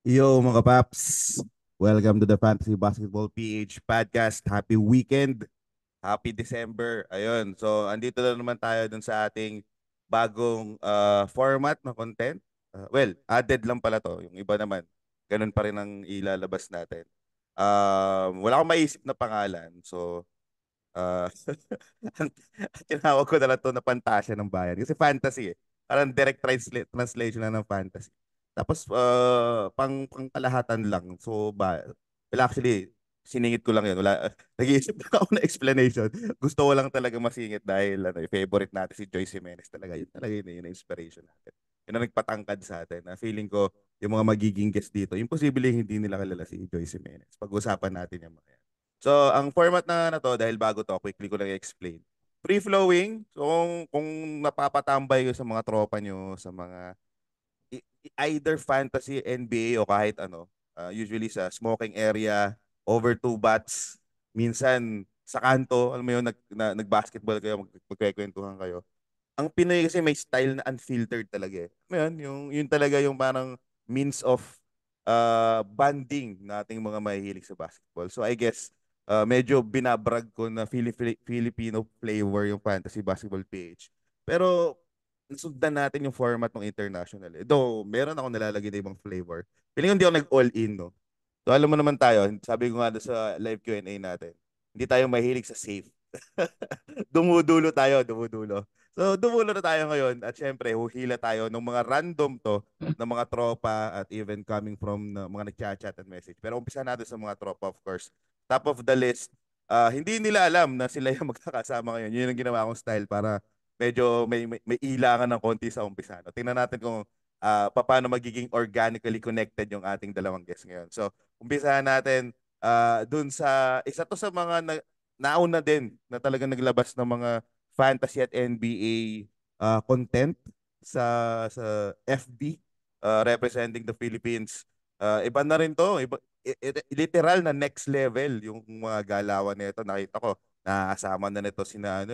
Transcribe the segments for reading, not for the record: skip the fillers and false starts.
Yo mga paps, welcome to the Fantasy Basketball PH podcast. Happy weekend, happy December. Ayun, so andito na naman tayo dun sa ating bagong format na content. Added lang pala to. Yung iba naman, ganun pa rin ang ilalabas natin. Wala akong maisip na pangalan. So, ang tinawag ko na lang to na Pantasya ng Bayan. Kasi fantasy eh. Parang direct translation na ng fantasy. Tapos pang kalahatan lang. Actually siningit ko lang 'yun. Wala nag-iisip na ako na explanation. Gusto ko lang talaga masingit dahil favorite natin si Joyce Jimenez talaga. Yun talaga yun yung inspiration natin. Yun ang nagpatangkad sa atin. Na feeling ko yung mga magiging guest dito, imposible hindi nila kilala si Joyce Jimenez. Pag-usapan natin yung mga yan. So, ang format na to, dahil bago to, quickly ko lang i-explain. Free flowing. So, kung napapatambay ko sa mga tropa nyo, sa mga either fantasy, NBA o kahit ano, usually sa smoking area, over two bats, minsan sa kanto, alam mo yun, nag-basketball kayo, magkikwentuhan kayo. Ang Pinoy kasi may style na unfiltered talaga eh. Alam mo yun, yun talaga yung parang means of bonding nating mga mahihilig sa basketball. So I guess medyo binabrag ko na Filipino flavor yung fantasy basketball PH. Pero nasundan natin yung format ng international. Eh. Though, meron ako nalalagay na ibang flavor. Piling ko hindi ako nag-all in, no? So, alam mo naman tayo, sabi ko nga doon sa live Q&A natin, hindi tayo mahilig sa safe. Dumudulo tayo, dumudulo. So, dumulo na tayo ngayon at syempre, huhila tayo ng mga random to ng mga tropa at even coming from mga nagchat-chat and message. Pero umpisa natin sa mga tropa, of course. Top of the list, hindi nila alam na sila yung magkakasama ngayon. Yun ang ginawa kong style para medyo may ilangan ng konti sa umpisa. No? Tingnan natin kung paano magiging organically connected yung ating dalawang guests ngayon. So, umpisahan natin dun sa, isa to sa mga nauna din na talagang naglabas ng mga fantasy at NBA content sa FB representing the Philippines. Iba na rin to, literal na next level yung mga galawan nito. Nakita ko nakasama na nito sina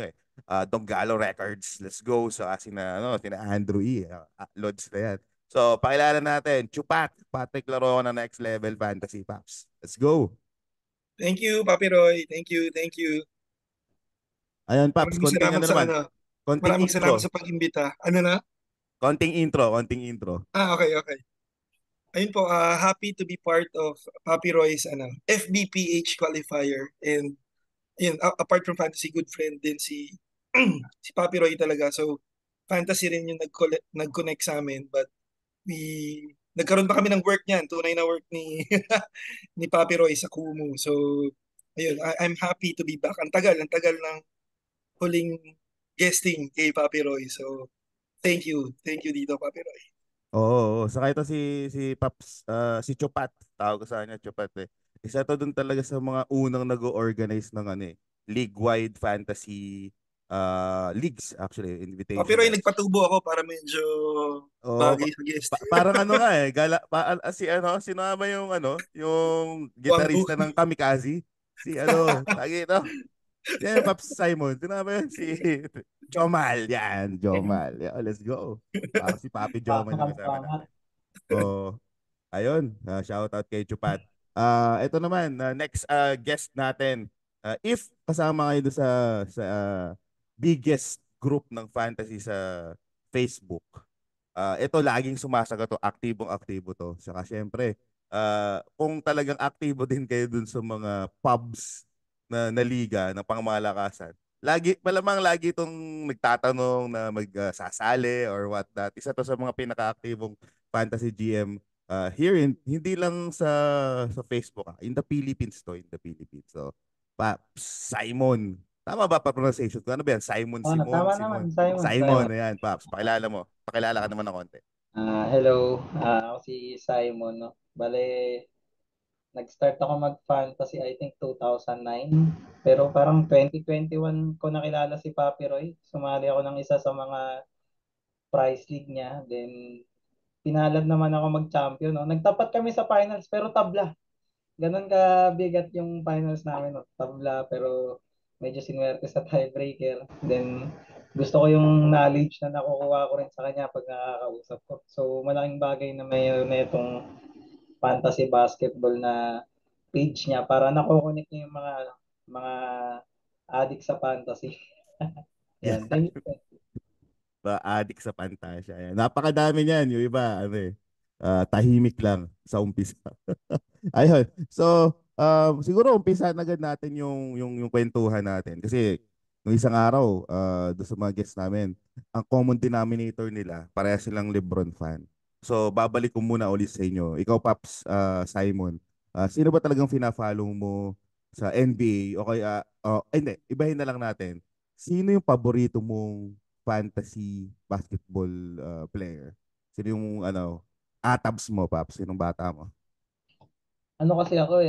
Donggalo Records. Let's go. So sina sina Andrew E. Lods na yan. So pakilala natin Chupat, Patrick Laroa na next level fantasy paps. Let's go. Thank you, Papi Roy. Thank you, thank you. Ayun, Paps, Maraming konting salamat ano sa naman, ano. konting Maraming salamat intro. sa pag-imbita. Ano na? Konting intro, konting intro. Okay, okay. Ayun po, happy to be part of Papi Roy's FBPH qualifier. And ayun, apart from fantasy, good friend din si Papi Roy talaga. So, fantasy rin yung nag-connect sa amin. But nagkaroon pa kami ng work niyan. Tunay na work ni ni Papi Roy sa Kumu. So, ayun, I'm happy to be back. Ang tagal ng huling guesting kay Papi Roy. So, thank you. Thank you dito, Papi Roy. Oo, saka ito si Paps, si Chupat, tawag ko sa kanya Chupat eh. Isa to dun talaga sa mga unang nag-organize ng league-wide fantasy leagues actually, Papi Roy, invitationals. nagpatubo ako para medyo Oo, bagay sa guest. parang ano nga eh, sino nga ba yung yung Wanggu. gitarista ng Kamikaze? Si tagi ito. Yan, Paps Simon. Sino nga ba yun? Si Jomal. Yan, Jomal. Yeah, let's go. Para si Papi Jomal Pasok yung ang kasama pangat. natin. Oh, ayun. Shout out kay Chupat. Ito naman, next guest natin. If kasama kayo doon sa biggest group ng fantasy sa Facebook, ito laging sumasagot to, aktibong-aktibo to. Saka syempre, kung talagang aktibo din kayo dun sa mga pubs na liga ng pangmalakasan, malamang lagi itong nagtatanong na magsasali or what that. Isa to sa mga pinaka-aktibong fantasy GM hindi lang sa Facebook, in the Philippines to, in the Philippines. So, Simon. Tama ba pa pronunciation ko? Ano ba yan? Simon, Oh, Simon, tama naman, Simon. Simon, Simon, Simon. ayan, Paps. Pakilala mo. Pakilala ka naman ng konti. Hello, ako si Simon, no? Bale, nag-start ako mag-fantasy, I think 2009. Pero parang 2021 ko nakilala si Papi Roy. Sumali ako ng isa sa mga prize league niya. Then, pinalad naman ako mag-champion, no? Nagtapat kami sa finals, pero tabla. Ganon ka bigat yung finals namin, no? Tabla, pero medyo sinuwerte sa tiebreaker. Then, gusto ko yung knowledge na nakukuha ko rin sa kanya pag nakakausap ko. So, malaking bagay na mayroon na itong fantasy basketball na page niya para nakukunik niya yung mga addict sa fantasy. Yeah. Yan. Thank you. Addict sa pantasya. Ayan. Napakadami niyan. Yung iba, tahimik lang sa umpisa. Ayun. So, siguro umpisahan agad natin yung kwentuhan natin. Kasi nung isang araw, doon sa mga guests namin, ang common denominator nila, pareha silang LeBron fan. So, babalik ko muna ulit sa inyo. Ikaw, Paps, Simon, sino ba talagang fina-follow mo sa NBA? O kaya, hindi, ibahin na lang natin. Sino yung paborito mong fantasy basketball player? Sino yung, atabs mo, Paps? Sinong bata mo? Ano kasi ako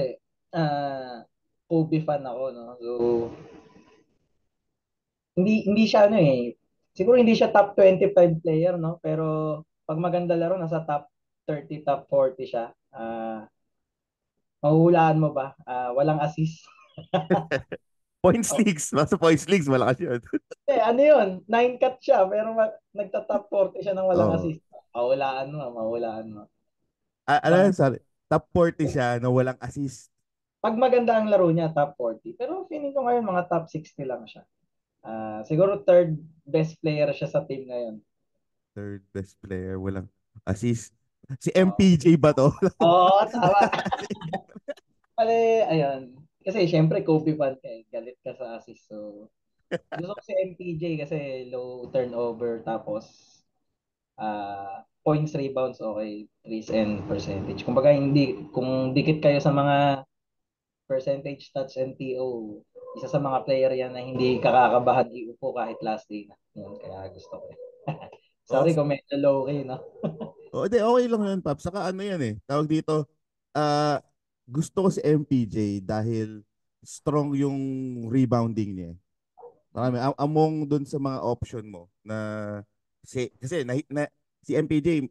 Kobe fan ako, no? So, hindi siya siguro hindi siya top 25 player, no? Pero pag maganda laro, nasa top 30, top 40 siya. Mahuhulaan mo ba? Walang assist. Points Oh, leagues. Nasa points leagues, malakas yun. ano yun? 9 cut siya, pero nagta-top 40 siya ng walang Oo. assist. Mahuhulaan mo. Ano Pang, yan, sorry. Top 40 siya na walang assist. pag maganda ang laro niya, top 40. Pero feeling ko ngayon, mga top 60 lang siya. Siguro third best player siya sa team ngayon. Third best player, walang assist. Si Oo, MPJ ba to? tama. Pare, ayun. Kasi syempre, Kobe fan ka eh. Galit ka sa assist. So, gusto ko si MPJ kasi low turnover tapos points, rebounds, okay. Threes and percentage. Kumbaga, kung dikit kayo sa mga percentage, stats, and TO, isa sa mga player yan na hindi kakakabahan iupo kahit last day na. Yun, kaya gusto ko. Oh, Sorry kung medyo low kay, no? oh, di, okay lang yun, Pap. Saka ano yan tawag dito, ah, gusto ko si MPJ dahil strong yung rebounding niya. Marami. Among dun sa mga option mo na kasi si MPJ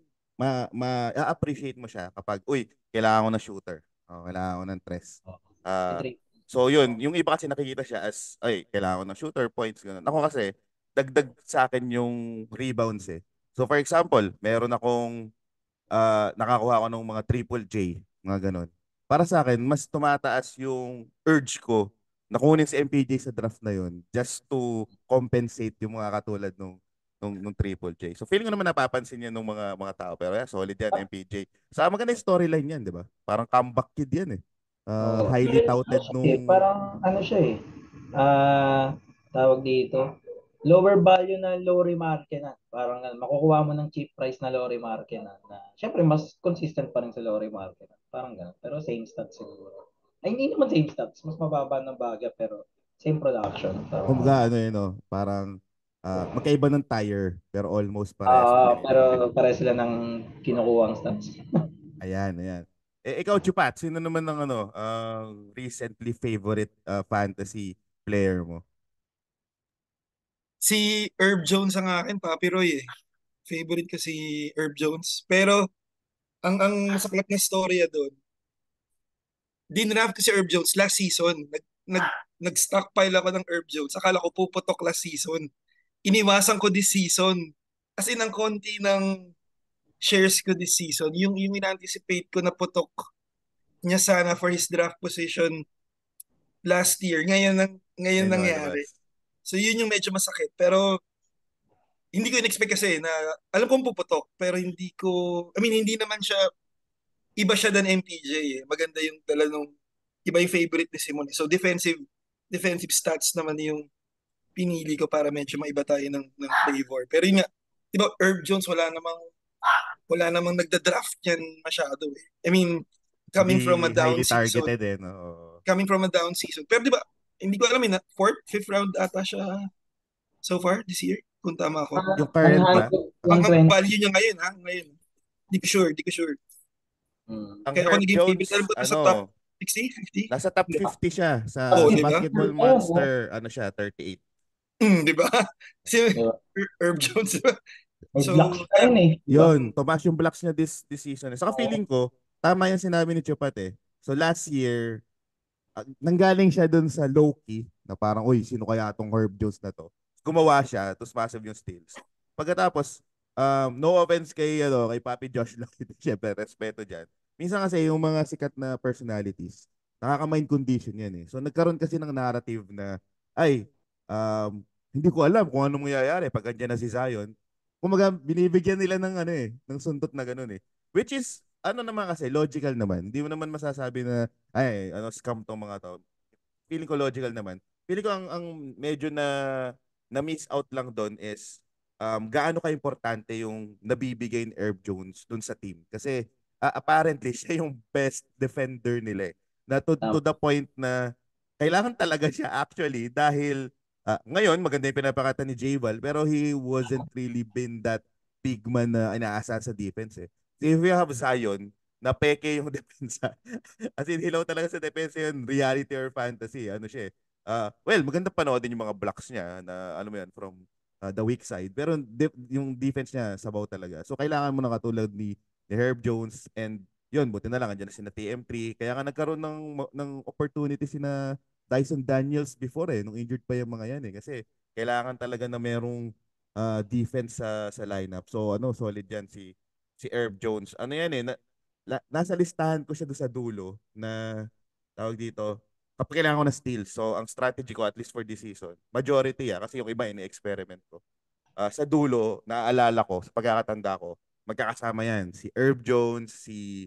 appreciate mo siya kapag uy, kailangan ko ng shooter. Kailangan ko ng tres. Si Ah, Trey. so yun, yung iba kasi nakikita siya as ay, kailangan ko ng shooter points ganun. Ako kasi dagdag sa akin yung rebounds eh. So for example, meron akong nakakuha ko ng mga triple J, mga ganun. Para sa akin, mas tumataas yung urge ko na kunin si MPJ sa draft na yun just to compensate yung mga katulad nung triple J. So feeling ko naman napapansin yan ng mga tao. Pero yeah, solid yan, MPJ. Sa maganda yung storyline yan, di ba? Parang comeback kid yan eh. Oo. Highly Ano touted siya nung parang ano siya tawag dito, lower value na low remarke na. Parang makukuha mo ng cheap price na low remarke na syempre mas consistent pa rin sa low remarke na. Parang gano'n. Pero same stats siguro. Ay, hindi naman same stats. Mas mababa ng Baga pero same production. Parang kumbaga ano yun, no? Parang magkaiba ng tire pero almost parehas ng pero rebound. pare sila ng kinukuhang stats. Ayan, ayan. Ikaw, Chupat, sino naman ng recently favorite fantasy player mo? Si Herb Jones ang akin, Papi Roy eh. Favorite ko si Herb Jones. Pero ang masaklap na storya doon, dinraft ko si Herb Jones last season. Nag-stockpile ako ng Herb Jones. Akala ko puputok last season. Iniwasan ko this season. As in, ang konti ng shares ko this season, yung in-anticipate ko na putok niya sana for his draft position last year. Ngayon Ngayon nangyari. lumalabas. So yun yung medyo masakit. Pero hindi ko in-expect kasi na alam kong puputok pero hindi naman siya iba siya than MPJ eh. Maganda yung dala nung iba yung favorite ni Simon. So defensive stats naman yung pinili ko para medyo maiba tayo ng flavor. Pero yun nga, di ba Herb Jones wala namang nagda-draft yan masyado eh. I mean, coming from a Hindi down highly season, targeted no? Oo. coming from a down season. Pero di ba, hindi ko alam fourth, fifth round ata siya so far this year, kung tama ako. Yung Ang current high ba? ko Ang, yung ang 20. value niya ngayon ha, ngayon. Di ko sure. Ang Kaya ako Herb naging favorite. Alam Jones, ko sa top 60, 50? nasa top 50 siya Oo, sa di ba? Basketball Monster, ano siya, 38. Di ba? Si Herb Jones, di ba? May So, blocks pa rin eh, di ba? Yun, tumaas yung blocks niya this season. Saka feeling ko, tama yung sinabi ni Chupat eh. So last year, nanggaling siya dun sa low-key na parang, uy, sino kaya tong Herb Jones na to? Gumawa siya, tapos massive yung steals. Pagkatapos, no offense kay Papi Josh lang, siyempre, respeto dyan. minsan kasi yung mga sikat na personalities, nakaka-mind condition yan eh. So nagkaroon kasi ng narrative na, ay, hindi ko alam kung anong mangyayari pag andyan na si Zion. Kumaga, binibigyan nila ng ano eh, ng suntot na ganun eh. Which is, ano naman kasi, logical naman. Hindi mo naman masasabi na, ay, ano, scam tong mga to. Feeling ko logical naman. Feeling ko ang medyo na miss out lang doon is gaano ka-importante yung nabibigay ni Herb Jones doon sa team. Kasi apparently siya yung best defender nila eh. Na to the point na kailangan talaga siya actually dahil ngayon maganda yung pinapakita ni J-Val pero he wasn't really been that big man na inaasahan sa defense eh. So if you have Zion, na peke yung depensa. As in, hilaw talaga sa depensa yun, reality or fantasy. Ano siya eh. Well, maganda panoodin yung mga blocks niya na ano mo yan, from the weak side. Pero yung defense niya, sabaw talaga. So, kailangan mo na katulad ni Herb Jones and yun, buti na lang, andyan na sina TM3. Kaya nga nagkaroon ng opportunity sina Dyson Daniels before eh, nung injured pa yung mga yan eh. Kasi kailangan talaga na merong defense sa lineup. So, ano, solid yan si Herb Jones. Ano yan eh, nasa listahan ko siya doon sa dulo na tawag dito, kapag kailangan ko na steal. So, ang strategy ko, at least for this season, majority kasi yung iba, ini-experiment ko. Sa dulo, naaalala ko, sa pagkakatanda ko, magkakasama yan. Si Herb Jones, si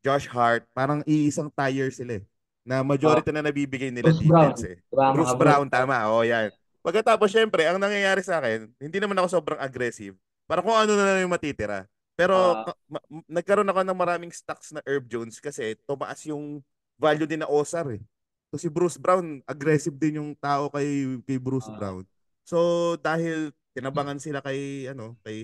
Josh Hart, parang iisang tire sila eh. Na Ah, majority na nabibigay nila Bruce Brown. defense eh. Diba, mga Bruce Bruce Brown, Brown. tama. Oo, yan. Pagkatapos, syempre, ang nangyayari sa akin, hindi naman ako sobrang aggressive. Para kung ano na lang yung matitira. Pero Ah, nagkaroon ako ng maraming stocks na Herb Jones kasi tumaas yung value din na Osar eh. So si Bruce Brown, aggressive din yung tao kay Bruce ah, Brown. So dahil tinabangan sila kay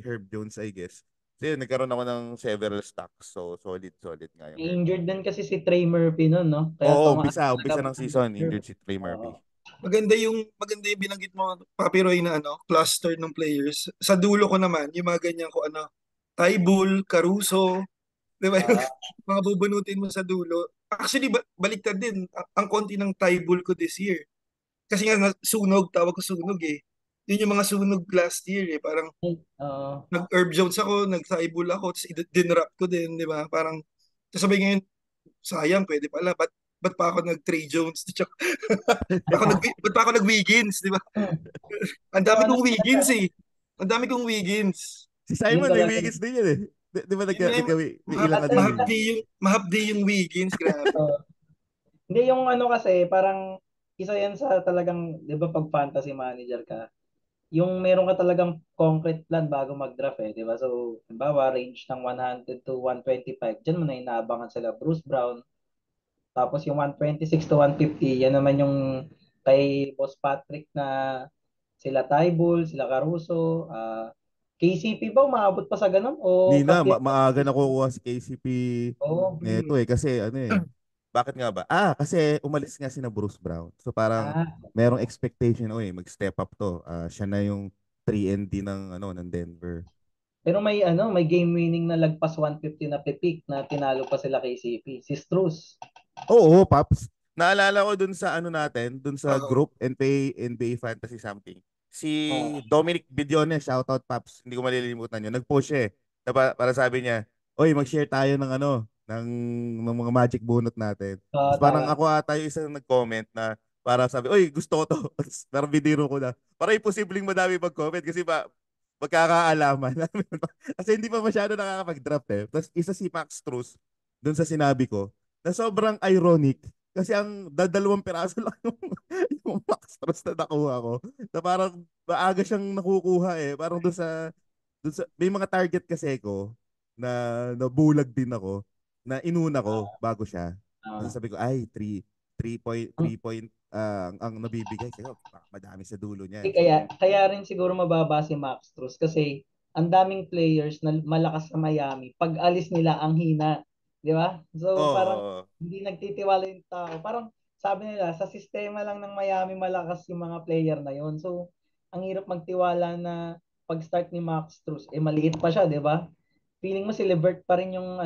Herb Jones I guess. So yun, nagkaroon ako ng several stocks. So solid nga yung Herb injured Jones. din kasi si Trey Murphy nun, no? Kaya Oo, tumaas talaga umpisa ng ang season, curve. injured si Trey Murphy. Oo. Maganda yung binanggit mo, Papi Roy, na cluster ng players. Sa dulo ko naman, yung mga ganyan ko, Taibul, Caruso, di ba? Yung Ah, mga bubunutin mo sa dulo. Actually, baliktad din. Ang konti ng Taibul ko this year. Kasi nga, sunog, tawag ko sunog eh. Yun yung mga sunog last year eh. Parang ah, nag-Herb Jones ako, nag-Taibul ako, tapos dinrap ko din, di ba? Parang, sasabihin ngayon, sayang, pwede pala. Ba't pa ako nag-Trey Jones? Tsaka, ba't pa ako nag-Wiggins, di ba? Ang so dami ano kong talaga, Wiggins eh. Ang dami kong Wiggins. Si yun Simon may talaga. Wiggins din yun eh. Di ba Yun nga yung may ilang ano din. mahapdi yung Wiggins, grabe. Oh, hindi yung ano kasi, parang isa yan sa talagang, di ba pag fantasy manager ka, yung meron ka talagang concrete plan bago mag-draft eh, di ba? So, halimbawa, range ng 100 to 125, dyan mo na inaabangan sila Bruce Brown. Tapos yung 126 to 150, yan naman yung kay Boss Patrick na sila Tybull, sila Caruso, KCP ba umabot pa sa ganun? O Hindi na, Katiak? maaga nakukuha si KCP Oo. neto eh. Kasi ano eh, bakit nga ba? Kasi umalis nga si na Bruce Brown. So parang Ah, merong expectation, mag-step up to. Siya na yung 3 and D ng Denver. pero may game winning na lagpas 150 na pick na tinalo pa sila KCP. Si Struz. Oo, Paps. Naalala ko dun sa ano natin, dun sa Oo. group NBA Fantasy something. Si Ah, Dominic Bidiones, shoutout Paps. Hindi ko malilimutan yun. Nag-post siya eh. Para sabi niya, oy, mag-share tayo ng mga magic bunot natin. Tapos parang tama. ako ata yung isang nag-comment na para sabi, oy, gusto ko to. Tapos parang biniro ko na. Para imposibleng madami mag-comment kasi magkakaalaman. Kasi hindi pa masyado nakakapag-draft eh. Tapos isa si Max Strus, dun sa sinabi ko, na sobrang ironic kasi ang dadalawang piraso lang yung Max Strus na nakuha ko. Na parang maaga siyang nakukuha eh. Parang dun sa may mga target kasi ko na nabulag din ako na inuna ko bago siya. Kasi Ah. sabi ko, ay, 3 point ang nabibigay. Sabi ko, baka madami sa dulo niyan. So, Kaya rin siguro mababa si Max Strus kasi ang daming players na malakas sa Miami. Pag alis nila, ang hina. Di ba? So, parang oh, hindi nagtitiwala yung tao. Parang sabi nila, sa sistema lang ng Miami, malakas yung mga player na yon. So, ang hirap magtiwala na pag-start ni Max Strus, maliit pa siya, di ba? Feeling mo si Levert pa rin yung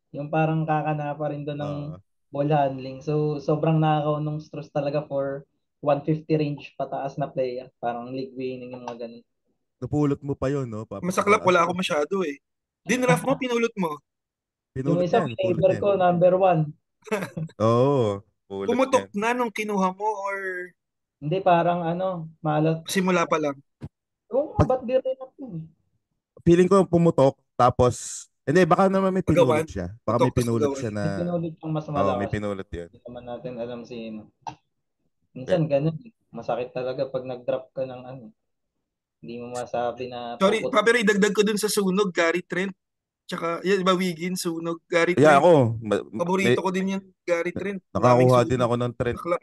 yung parang kakana pa rin doon ng uh, ball handling. So, sobrang nakaw nung Strus talaga for 150 range pataas na player. Parang league winning yung mga ganun. napulot mo pa yun, no? Masaklap, Papakita. wala ako masyado eh. Dinraf mo, pinulot mo. Yung Pinulot isa, yan. Pulot flavor yan. ko, number 1. Oo. Pulot Pumutok yan. na nung kinuha mo or Hindi, parang ano, malot. simula pa lang? Oo nga, Pag, ba't di rin ako eh? feeling ko pumutok, tapos, hindi, baka naman may pinulot Pagawan? siya. Baka Putok may tas pinulot pagawan. siya na, May pinulit yung mas oo, may malakas. pinulot yun. Hindi naman natin alam sino. Pe- Minsan ganun eh. Masakit talaga pag nag-drop ka ng ano. Hindi mo masabi na Sorry, puput. pero idagdag ko dun sa sunog, Gary Trent. Tsaka, yan, iba Wiggins, sunog, Gary Yeah, Trent. ako, may, Paborito ko din yan, Gary Trent. Maraming nakakuha din sunog. ako ng trend. Bakla.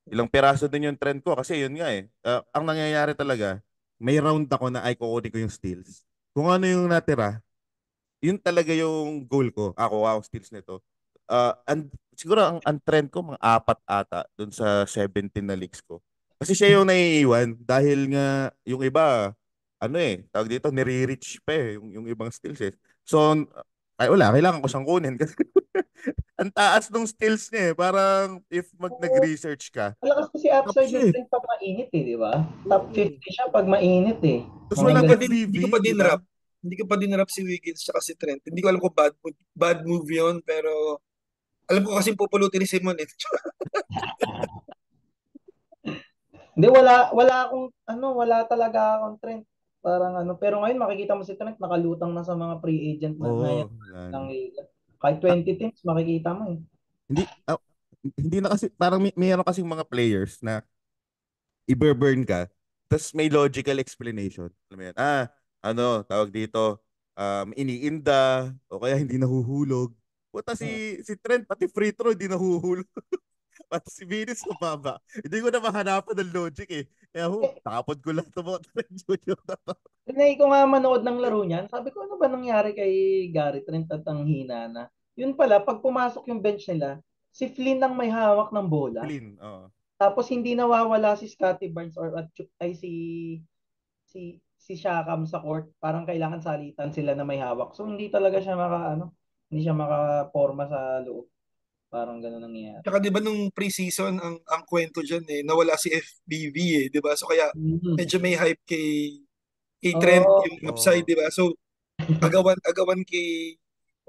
Ilang piraso din yung trend ko kasi yun nga eh. Ang nangyayari talaga, may round ako na ay kukunin ko yung steals. Kung ano yung natira, yun talaga yung goal ko. Ako, wow, steals nito. Siguro ang trend ko, mga 4 ata dun sa 17 na leagues ko. Kasi siya yung naiiwan dahil nga yung iba, ano eh, tawag dito, nire-reach pa eh, yung ibang steals eh. So, ay wala, kailangan ko siyang kunin kasi ang taas ng skills niya eh. Parang if Oo, nag-research ka, malakas kasi top upside siya yung eh. trend pag mainit eh, di ba? Top Oo. 50 siya pag mainit eh. Tapos Mga walang Hindi ko pa ganun. din, hindi ko FVV, pa di din ba? rap. Hindi ko pa din rap si Wiggins tsaka si Trent. Hindi ko alam kung bad move yun, pero alam ko kasi pupulutin ni Simon eh. Hindi, wala akong, wala talaga akong trend. Parang ano, pero ngayon makikita mo si Trent nakalutang na sa mga free agent na ngayon Oo, ng yan. liga. Kahit Ah, 20 teams makikita mo eh. hindi, hindi na kasi, parang mayroon kasing mga players na i-burn ka, tapos may logical explanation. Alam mo yan? Ano, tawag dito, iniinda, o kaya hindi nahuhulog. Puta Hmm. si Trent, pati free throw, hindi nahuhulog. Pati si Venus sa baba. Hindi ko na mahanapan ng logic eh. Kaya tapod ko lang ito mga Trent Jr. na to. Tinay ko nga manood ng laro niyan. Sabi ko, ano ba nangyari kay Gary Trent at ang hina na? Yun pala, pag pumasok yung bench nila, si Flynn ang may hawak ng bola. Clean, oo. Tapos hindi nawawala si Scottie Barnes or ay si Siakam sa court. Parang kailangan salitan sila na may hawak. So hindi talaga siya hindi siya makaporma sa loob. Parang gano'n nangyayari. Tsaka di ba nung preseason, ang kwento dyan eh, nawala si FBV eh, di ba? So kaya Mm. medyo may hype kay Trent Oo, yung upside, Oo. di ba? So agawan kay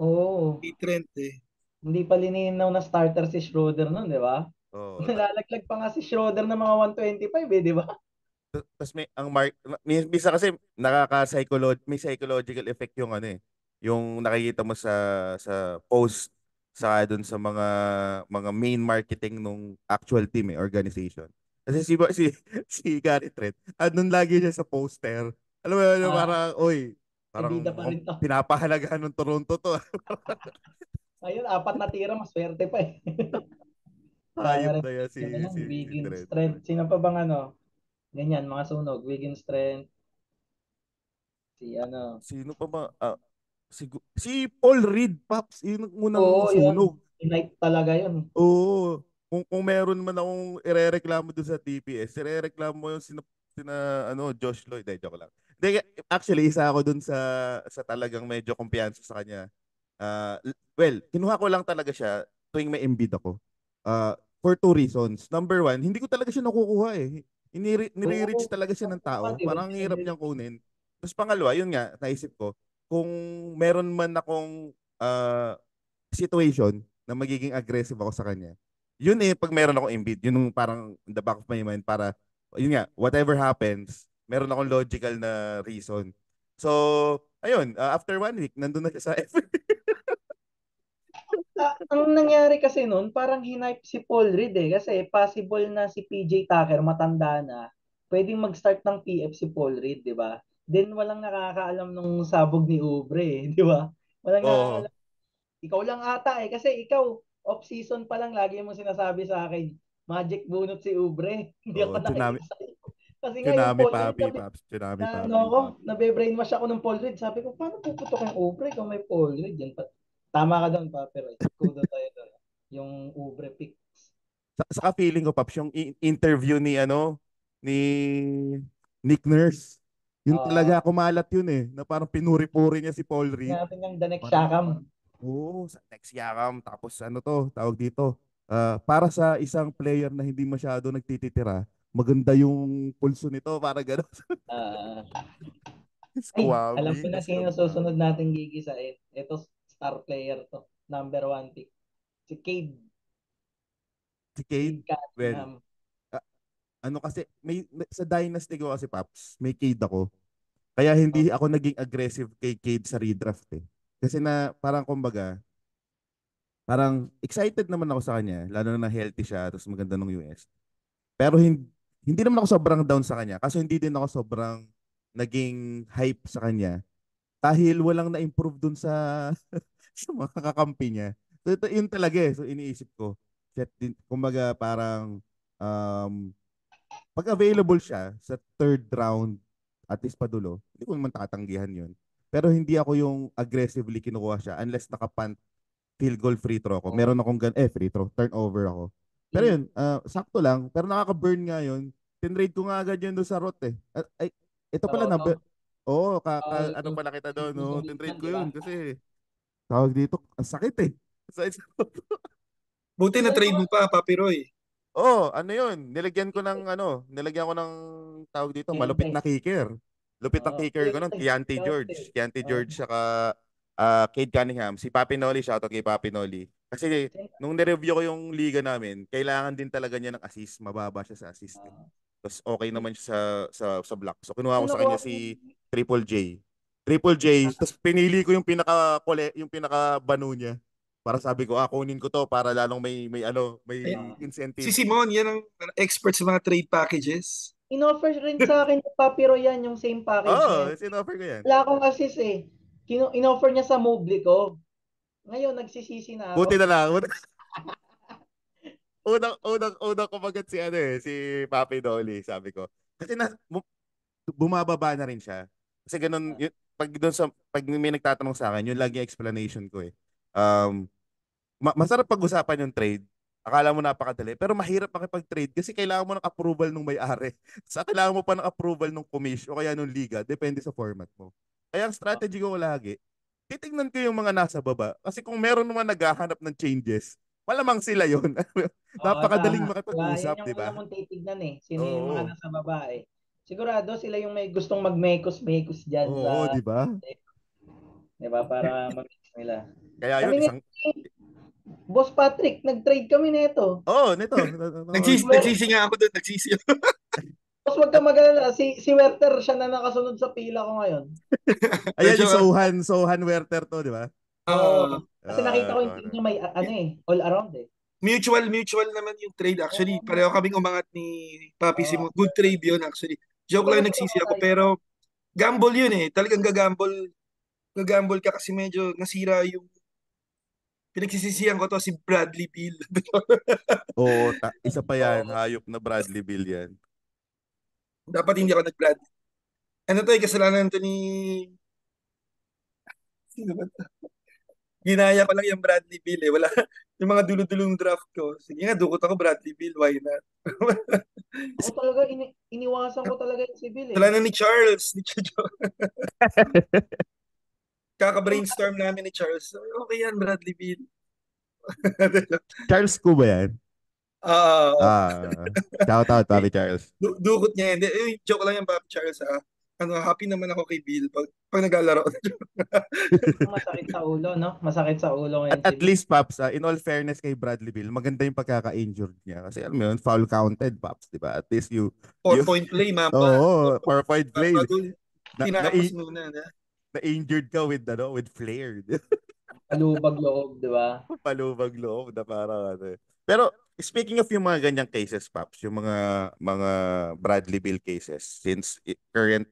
oo. Trent eh. Hindi pa lininaw na starter si Schroeder nun, di ba? Oo. Nalalaglag pa nga si Schroeder ng mga 125 eh, di ba? Tapos may ang misa kasi may psychological effect yung ano eh. Yung nakikita mo sa post sa dun sa mga main marketing nung actual team eh, organization. Kasi si si Gary Trent, andun lagi siya sa poster. Alam mo yun, Ah, parang, oy, may parang bida pa mukhang rin to. pinapahalagahan ng Toronto to. Ayun, 4 na tira, maswerte pa eh. Sayang Hayop rin. na yan Yan si yan, Wiggins Trent. Trent. Sino pa bang ganyan, mga sunog. Wiggins Trent, si Sino pa ba? Si Paul Reed, Paps, yun ang unang oo, yun. sunog. Night talaga yun. Oo. Kung meron man akong irereklamo doon sa TPS, irereklamo mo yung sina Josh Lloyd. Ay, joke lang. Hindi, actually, isa ako doon sa talagang medyo kumpiyansa sa kanya. Well, kinuha ko lang talaga siya tuwing may Embiid ako. For two reasons. Number one, hindi ko talaga siya nakukuha eh. Oo, Nire-reach talaga siya ng tama, tao. di ba? Parang ang hirap niyang kunin. Tapos pangalawa, yun nga, naisip ko, kung meron man akong situation na magiging aggressive ako sa kanya, yun eh, pag meron akong Embiid, yun yung parang in the back of my mind para, yun nga, whatever happens, meron akong logical na reason. So, ayun, after 1 week, nandun na siya sa F. Ang nangyari kasi noon, parang hinipe si Paul Reed eh. Kasi possible na si PJ Tucker matanda na. Pwedeng mag-start ng PF si Paul Reed, di ba? Then walang nakakaalam nung sabog ni Ubre eh, di ba? Walang Oo. nakakaalam. Ikaw lang ata eh. Kasi ikaw, off-season pa lang, lagi mo sinasabi sa akin, Magic bunot si Ubre. Hindi Oo, ako tsunami, nakinig sa'yo. Kasi nga yung tsunami Paul Reed, papi, Paps. Tsunami na papi. nabe-brainwash ako ng Paul Reed. Sabi ko, paano puputok yung Ubre kung may Paul Reed? Yan pa. Tama ka doon, pa, pero kudo tayo doon. Yung Ubre pick. Saka feeling ko, Paps, yung interview ni Nick Nurse, yun Uh, talaga, kumalat yun eh, na parang pinuri-puri niya si Paul Reed. natin yung the next Parang, Shakam. oo, sa next Yakam, tapos tawag dito, para sa isang player na hindi masyado nagtititira, maganda yung pulso nito, para gano'n. Uh, Ay, alam Squammy, ko na sino Squammy. susunod nating gigisain. Ito, star player to. Number 1 pick. Si Cade. Si Cade Cade, well, Cunningham. ah, ano kasi, sa Dynasty ko kasi, Paps, may Cade ako. Kaya hindi ako naging aggressive kay Cade sa redraft eh. Kasi na parang kumbaga, parang excited naman ako sa kanya, lalo na healthy siya, tapos maganda ng US. Pero hindi naman ako sobrang down sa kanya, kasi hindi din ako sobrang naging hype sa kanya dahil walang na-improve dun sa sa mga kakampi niya. So ito yun talaga eh. So iniisip ko, shit, kumbaga parang um, pag available siya sa third round at least padulo, hindi ko naman tatanggihan yun. Pero hindi ako yung aggressively kinukuha siya unless nakapunt field goal free throw ako. Meron akong free throw, turnover ako. Pero yun, sakto lang. Pero nakaka-burn nga yun. Tinrade ko nga agad yun doon sa route eh. Ay, ito pala, Toronto. oo, ano Yung pala kita doon, no? Tinrade Winston, ko di ba? yun kasi tawag dito, ang sakit eh. Buti na trade mo pa, Papi Roy. Oh, ano yun? Nilagyan ko ng tawag dito, malupit Deontay. na kicker. Lupit ng kicker ko nun, Deontay. Keontae Deontay. George. Keontae Oh, George saka Cade Cunningham. Si Papi Noli, shoutout kay Papi Noli. Kasi nung nireview ko yung liga namin, kailangan din talaga niya ng assist. Mababa siya sa assist. Eh. Tapos okay naman siya sa block. So kinuha ko Yung sa nakuha kanya ko, si Triple J. Triple J. Tapos pinili ko yung pinaka banu niya. Para sabi ko, kunin ko to para lalong Ayan. may Si incentive. Simon, yan ang expert sa mga trade packages. in-offer rin sa akin yung Papi Roy yan, yung same package Oo, niya. sinoffer ko yan. Wala akong assist eh. In-offer niya sa Mobley ko. Ngayon, nagsisisi na Buti ako. na lang. Unang kumagat si Papi Dolly, sabi ko. Kasi bumababa na rin siya. Kasi ganun, pag may nagtatanong sa akin, yun lagi explanation ko eh. Um, Masarap pag-usapan yung trade. Akala mo napakadali. Pero mahirap makipag-trade kasi kailangan mo ng approval ng may-ari. Sa kailangan mo pa ng approval ng commission o kaya ng liga. Depende sa format mo. Kaya ang strategy ko lagi, titignan ko yung mga nasa baba. Kasi kung meron naman naghahanap ng changes, malamang sila yon. Oo, Napakadaling tama. Diba? makipag-usap, Yan yung di una ba? mong titignan eh. Sino yung mga Oo. nasa baba eh. Sigurado sila yung may gustong mag-mekos-mekos dyan Oo, sa... di ba? Diba? Para mag-mix nila. Kaya yun, Kami ni Boss Patrick, nag-trade kami nito. nito. Nagsisi nga ako doon, nagsisi ako. Boss, wag ka mag-alala. Si Werther, siya na nakasunod sa pila ko ngayon. Ayan, Medyo, yung Sohan Werther to, di ba? Oo. Kasi nakita ko yung team Ano. niya may ano eh, all around eh. mutual naman yung trade actually. Pareho Oo. kaming umangat ni Papi Oo. Simon. Good trade yun actually. Joke Kumbaga lang nagsisi ako pinapatay. pero gamble yun eh. Talagang gagamble ka kasi medyo nasira yung pinagsisisihan ko to si Bradley Beal. Oo, isa pa yan, Oo. hayop na Bradley Bill yan. Dapat hindi ako nag-Bradley. Ano to kasalanan to ni sino ba to? Ginaya ko lang yung Bradley Beal eh. Wala yung mga dulo-dulong draft ko. Sige nga, dukot ako Bradley Beal. Why not? Ako talaga, iniwasan ko talaga yung civil eh. Kasalanan ni Charles. Kaka-brainstorm namin ni Charles. Okay yan, Bradley Beal. Charles ko ba yan? Ah, Shout out, eh, Papi Charles. dukot niya. Hindi, joke lang yan, Papi Charles. Happy naman ako kay Bill pag naglalaro. Masakit sa ulo, no? Masakit sa ulo ngayon si At Bill. least, Paps, in all fairness kay Bradley Bill, maganda yung pagkaka-injured niya. Kasi alam mo yun, foul counted, Paps, di ba? At least you, 4-point play, mamba. oo, 4-point play. Bago Na, na, tinapos muna. Na. na-injured ka with flair. Palubag loob, di ba? Palubag loob na parang ano. Pero speaking of yung mga ganyang cases, Paps, yung mga Bradley Bill cases, since current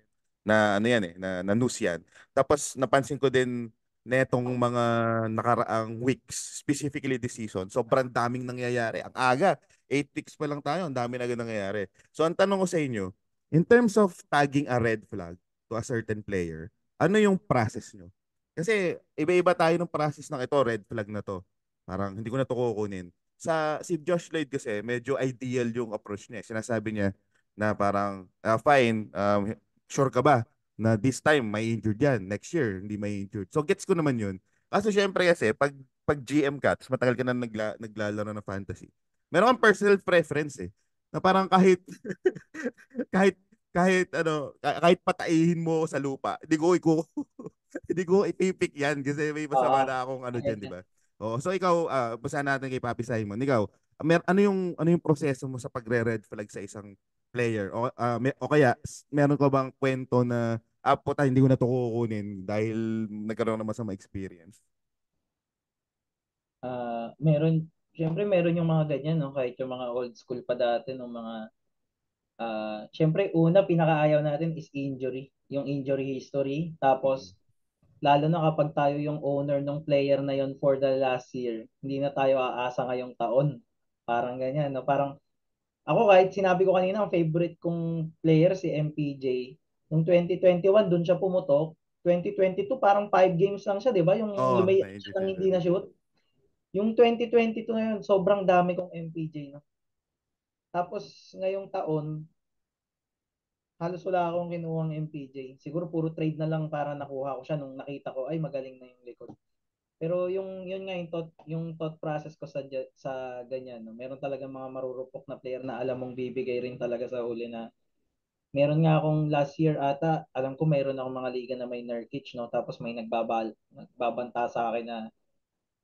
na ano yan na news yan. Tapos napansin ko din netong mga nakaraang weeks, specifically this season, sobrang daming nangyayari. Ang aga, 8 weeks pa lang tayo, ang dami na agad nangyayari. So ang tanong ko sa inyo, in terms of tagging a red flag to a certain player, ano yung process nyo? Kasi iba-iba tayo ng process ng ito, red flag na to. Parang hindi ko na to kukunin. Si Josh Lloyd kasi medyo ideal yung approach niya. Sinasabi niya na parang fine, sure ka ba na this time may injured yan, next year hindi may injured. So gets ko naman yun. Kaso syempre kasi pag GM ka, tapos matagal ka na naglalaro ng fantasy. Meron kang personal preference eh. Na parang kahit kahit kahit ano, kahit pataihin mo ako sa lupa, hindi ko ipipik yan kasi may masama Oo. na akong ano diyan, di ba? Oh, so ikaw, basta natin kay Papi Simon. Ikaw, ano yung proseso mo sa pagre-red flag sa isang player? O kaya meron ka bang kwento na puta, hindi ko na to kukunin dahil nagkaroon ng masama experience? Meron, syempre meron yung mga ganyan, no? Kahit yung mga old school pa dati, no? Syempre, una, pinakaayaw natin is injury. Yung injury history. Mm. Tapos, lalo na kapag tayo yung owner ng player na yon for the last year, hindi na tayo aasa ngayong taon. Parang ganyan, no? Parang, ako kahit sinabi ko kanina, ang favorite kong player si MPJ. Yung 2021, dun siya pumutok. 2022, parang 5 games lang siya, di ba? Yung Oo, lumayan siya na-injure nang siya hindi doon. na shoot. Yung 2022 na yun, sobrang dami kong MPJ, no? Tapos, ngayong taon, halos wala akong kinuhang MPJ. Siguro puro trade na lang para nakuha ko siya nung nakita ko ay magaling na yung likod. Pero yung yun nga yung thought process ko sa ganyan, no. Meron talaga mga marurupok na player na alam mong bibigay rin talaga sa huli na meron nga akong last year ata, alam ko meron akong mga liga na may Nurkic, no. Tapos may nagbabanta sa akin na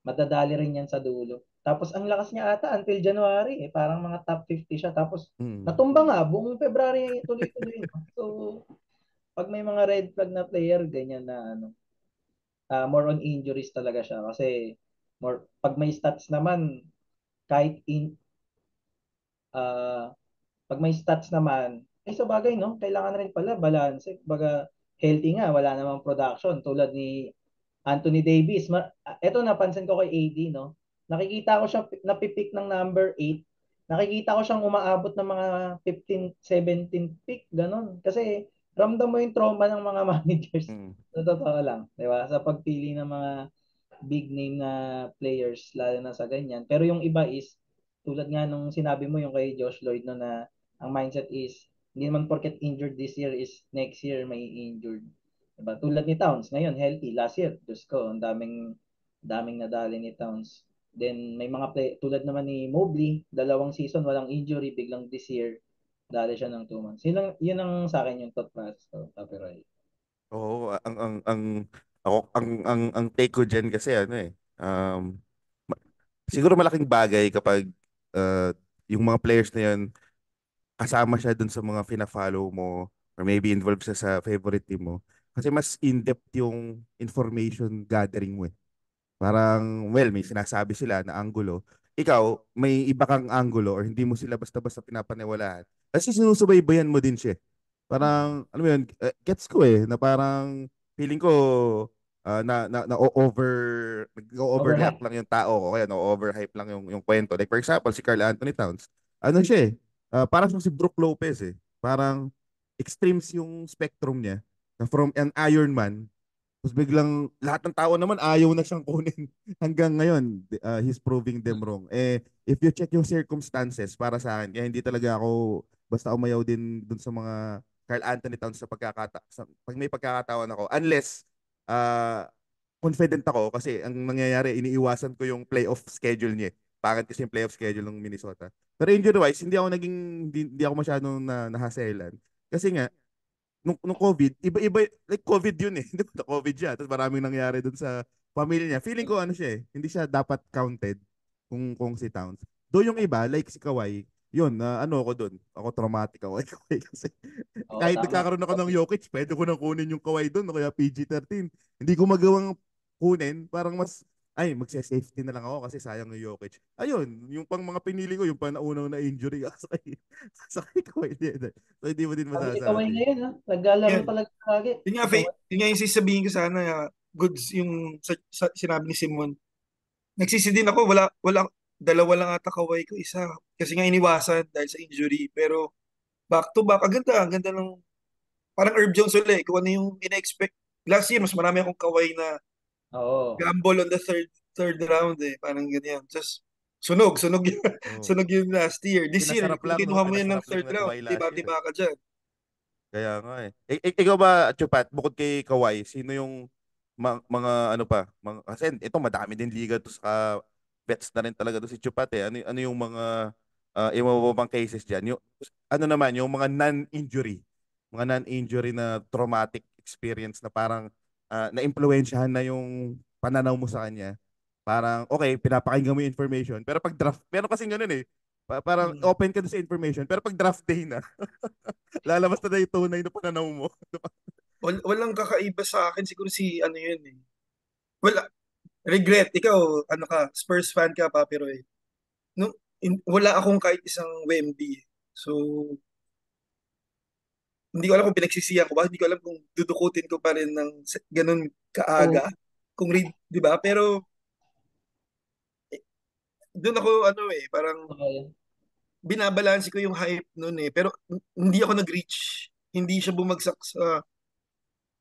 madadali rin yan sa dulo. Tapos ang lakas niya ata until January, parang mga top 50 siya. Tapos Mm. natumba nga, buong February tuloy-tuloy. No? So, pag may mga red flag na player, ganyan na more on injuries talaga siya. Kasi pag may stats naman, kahit uh, pag may stats naman, ay sa bagay, no? Kailangan rin pala balance. Baga, healthy nga, wala namang production. Tulad ni Anthony Davis. Ito napansin ko kay AD, no? Nakikita ko siya napipick ng number 8. Nakikita ko siyang umaabot ng mga 15, 17 pick, ganun. Kasi ramdam mo yung trauma ng mga managers. Mm. Sa totoo lang, di ba? Sa pagpili ng mga big name na players, lalo na sa ganyan. Pero yung iba is, tulad nga nung sinabi mo yung kay Josh Lloyd, no, na ang mindset is, hindi naman porket injured this year is next year may injured. Diba? Tulad ni Towns, ngayon healthy. Last year, Diyos ko, ang daming nadali ni Towns. Then may mga tulad naman ni Mobley, 2 season walang injury, biglang this year dali siya ng 2 months. Yun ang sa akin yung thought process ko, Papi. Oo, ang take ko diyan kasi ano ma- siguro malaking bagay kapag uh, yung mga players na yun kasama siya dun sa mga fina-follow mo or maybe involved siya sa favorite team mo kasi mas in-depth yung information gathering mo eh. Parang, well, may sinasabi sila na anggulo. Ikaw, may iba kang anggulo or hindi mo sila basta-basta pinapaniwalaan. Kasi sinusubaybayan mo din siya. Parang, ano mo yun, gets ko eh, na parang feeling ko nag-overreact Overhype. lang yung tao o kaya na-overhype lang yung kwento. Like for example, si Carl Anthony Towns. Ano siya eh, parang siyang si Brook Lopez eh. Parang extremes yung spectrum niya. Na from an Iron Man tapos biglang lahat ng tao naman ayaw na siyang kunin hanggang ngayon. He's proving them wrong. If you check yung circumstances para sa akin, kaya hindi talaga ako basta umayaw din dun sa mga Carl Anthony Towns pag may pagkakataon ako. Unless uh, confident ako kasi ang nangyayari, iniiwasan ko yung playoff schedule niya. Pangit kasi yung playoff schedule ng Minnesota. Pero injury-wise, hindi ako masyadong nahaselan. Kasi nga, nung COVID, iba-iba, like COVID yun eh. Di ba? Na-COVID siya. Tapos maraming nangyari dun sa pamilya niya. Feeling ko ano siya eh, hindi siya dapat counted kung si Towns. Do yung iba, like si Kawhi, yun, ano ako dun. Ako traumatic ako kay Kawhi kasi Oo, kahit tama. nagkakaroon ako ng Jokic, pwede ko nang kunin yung Kawhi dun o kaya PG-13. Hindi ko magawang kunin, parang magse-safety na lang ako kasi sayang yung Jokic. Ayun, yung pang mga pinili ko, yung panaunang na injury sa kay Kawhi. So hindi mo din Sabi ni Kawhi masasabi. ngayon, ha? Naglalaro Yan. talaga lagi. Yun nga, Si Kawhi. Yun nga yung sasabihin ko sana, goods yung sinabi ni Simon. Nagsisi din ako, wala, dalawa lang ata kaway ko, isa. Kasi nga iniwasan dahil sa injury. Pero back to back, ang ganda ng, parang Herb Jones ulit, kung ano yung ina-expect. Last year, mas marami akong kaway na Oo. gamble on the third round eh. Parang ganyan. Just, sunog yun. Oh. Sunog yun last year. This year, kung Pinasarap kinuha mo yan ng lang third ni round, Kawhi last year. tiba-tiba ka dyan. Kaya nga eh. Ikaw ba, Chupat, bukod kay Kawhi, sino yung mga ano pa? Kasi ito madami din liga to sa bets na rin talaga to si Chupat eh. Ano yung mga imababang cases diyan? Yung ano naman, yung mga non-injury. mga non-injury na traumatic experience na parang na-impluwensyahan na yung pananaw mo sa kanya. Parang, okay, pinapakinggan mo yung information. Pero pag draft, meron kasing ganun eh. Parang Mm. open ka doon sa information. Pero pag draft day na, lalabas na yung tunay na pananaw mo. Walang kakaiba sa akin. Siguro si ano yun eh. Wala. Regret. Ikaw, ano ka, Spurs fan ka, Papi Roy. No, wala akong kahit isang Wemby. So, hindi ko alam kung pinagsisiyan ko ba. Hindi ko alam kung dudukutin ko pa rin ng ganun Oo, kaaga. Kung read, di ba? Pero, doon ako, ano eh, parang okay. binabalanse ko yung hype noon eh. Pero, hindi ako nag-reach. Hindi siya bumagsak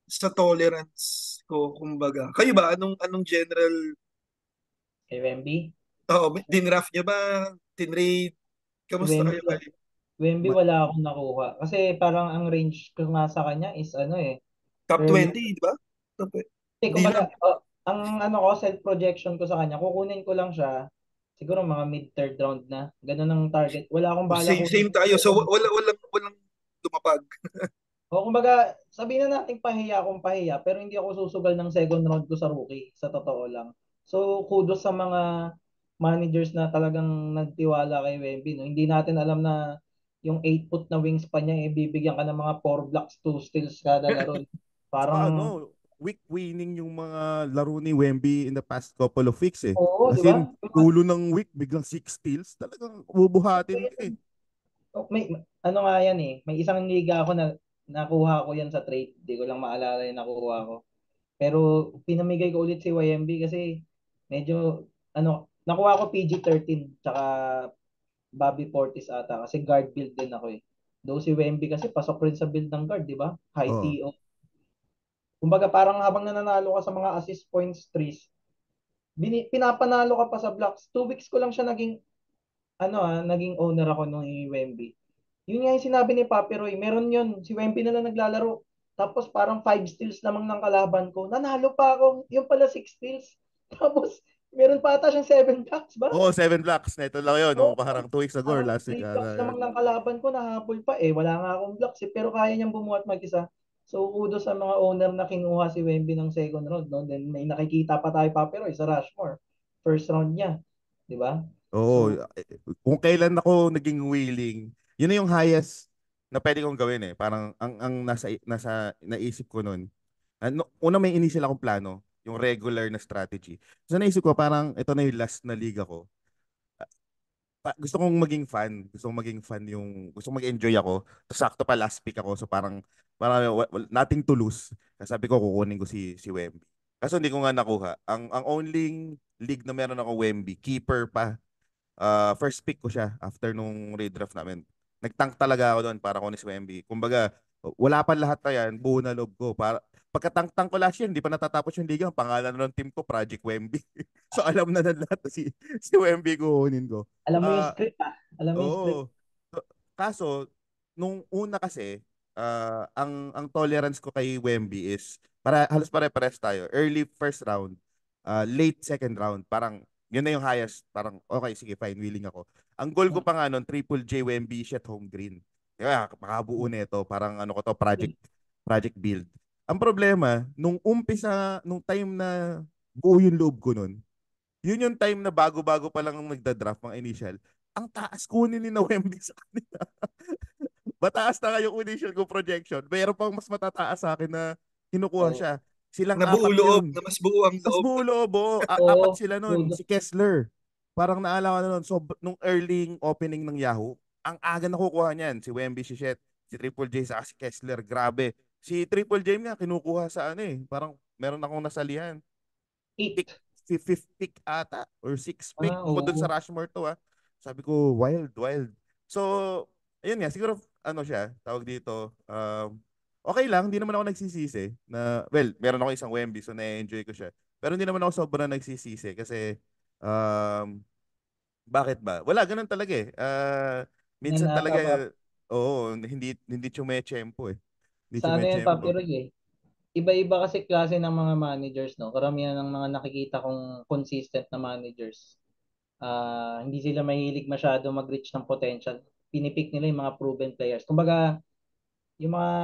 sa tolerance ko, kumbaga. Kayo ba? Anong general, Kay Wemby. dinraft niya ba? Tinrade? Si Kamusta Wemby, kayo kayo? Wemby Ma- wala akong nakuha. Kasi parang ang range ko nga sa kanya is ano eh, Top early. 20, di ba? Top, di Kumbaga, lang. ang ano ko, self-projection ko sa kanya, kukunin ko lang siya, siguro mga mid-third round na. Ganun ang target. Wala akong Oh, bala kunin same sa tayo. So, second. walang lumapag. O kumbaga, sabihin na natin pahiya akong pahiya, pero hindi ako susugal ng second round ko sa rookie, sa totoo lang. So, kudos sa mga managers na talagang nagtiwala kay Wemby. No? Hindi natin alam na yung 8 foot na wings pa niya, eh, bibigyan ka ng mga 4 blocks, 2 steals kada laro. Tsaka Parang, ano, week winning yung mga laro ni Wemby in the past couple of weeks eh. oo, di As ba? in, dulo ng week, biglang 6 steals. Talagang bubuhatin ka eh. Ano nga yan eh, may isang liga ako na nakuha ko yan sa trade. Hindi ko lang maalala yung nakuha ko. Pero pinamigay ko ulit si YMB kasi medyo nakuha ko PG-13 tsaka Bobby Portis ata kasi guard build din ako eh. Though si Wemby kasi pasok rin sa build ng guard, di ba? High Oo. TO. Kumbaga parang habang nananalo ka sa mga assist points threes, pinapanalo ka pa sa blocks. 2 weeks ko lang siya naging owner ako nung Wemby. Yun nga yung sinabi ni Papi Roy, meron yun, si Wemby na lang naglalaro. Tapos parang 5 steals lamang ng kalaban ko. Nanalo pa ako, yung pala 6 steals. Tapos meron pa ata siyang 7 blocks ba? Oo, 7 blocks. Na ito lang yun. Oo, Nung parang 2 weeks ago or parang last week. 3 blocks lamang ng kalaban ko, nahabol pa eh. Wala nga akong blocks eh, pero kaya niyang bumuhat mag-isa. So kudos sa mga owner na kinuha si Wemby ng second round. No? Then may nakikita pa tayo Papi Roy sa Rushmore. First round niya. Di ba? Oo. So, Kung kailan ako naging willing, yun na yung highest na pwede kong gawin eh. Parang ang nasa naisip ko noon. Una may initial akong plano, yung regular na strategy. So naisip ko parang ito na yung last na liga ko. Gusto kong maging fan. Gusto kong maging fan yung gusto kong mag-enjoy ako. Tapos sakto pa last pick ako. So parang nothing to lose. Kasi sabi ko kukunin ko si Wemby. Kaso hindi ko nga nakuha. Ang only league na meron ako Wemby, keeper pa. First pick ko siya after nung redraft namin. Nagtank talaga ako doon para kunin si Wemby. Kumbaga, wala pa lahat na yan, buo na loob ko. Pagkatank-tank ko last year, hindi pa natatapos yung liga. Ang pangalan na ng team ko, Project Wemby. So alam na lahat na si Wemby kukunin ko. alam mo yung Ah, script ah. Alam mo yung script. Oo. Kaso, nung una kasi, ang tolerance ko kay Wemby is, halos pare-pares tayo. Early first round, late second round. Parang, yun na yung highest. Parang, okay, sige, fine, willing ako. Ang goal ko pa nga nun, Triple J Wemby, shit, home green. Kaya, makabuo nito. Parang, ano ko to, project build. Ang problema, nung time na buo yung loob ko nun, yun yung time na bago-bago pa lang nagda-draft mga initial. Ang taas kunin ni na Wemby sa kanila. Mataas na nga yung initial ko projection. Mayroon pang mas matataas sa akin na kinukuha Oo. siya. Silang Nabuo apat loob, yun. na mas buo ang Mas loob. buo loob, oo. Apat Oo, sila nun. kudos. Si Kessler. Parang naalala ko na nun. So, nung early opening ng Yahoo, ang aga nakukuha niyan. Si Wemby, si Shet, si Triple J, sa si Kessler. Grabe. Si Triple J nga, kinukuha sa ano eh. Parang meron akong nasalihan pick, 8. fifth pick ata or sixth pick mo dun sa Oo. Rushmore to ah. Sabi ko, wild, wild. So, ayun nga, siguro ano siya, tawag dito, okay lang, hindi naman ako nagsisisi na, well, meron ako isang Wemby so na-enjoy ko siya. Pero hindi naman ako sobrang nagsisisi kasi, um, bakit ba? Wala, ganun talaga eh. Yan Minsan ata talaga, pa. oo, hindi chumechempo eh. Hindi Sa ano yan, Papi chumechempo. Roy eh. Iba-iba kasi klase ng mga managers, no? Karamihan ng mga nakikita kong consistent na managers. Hindi sila mahilig masyado mag-reach ng potential. Pinipick nila yung mga proven players. Kumbaga, yung mga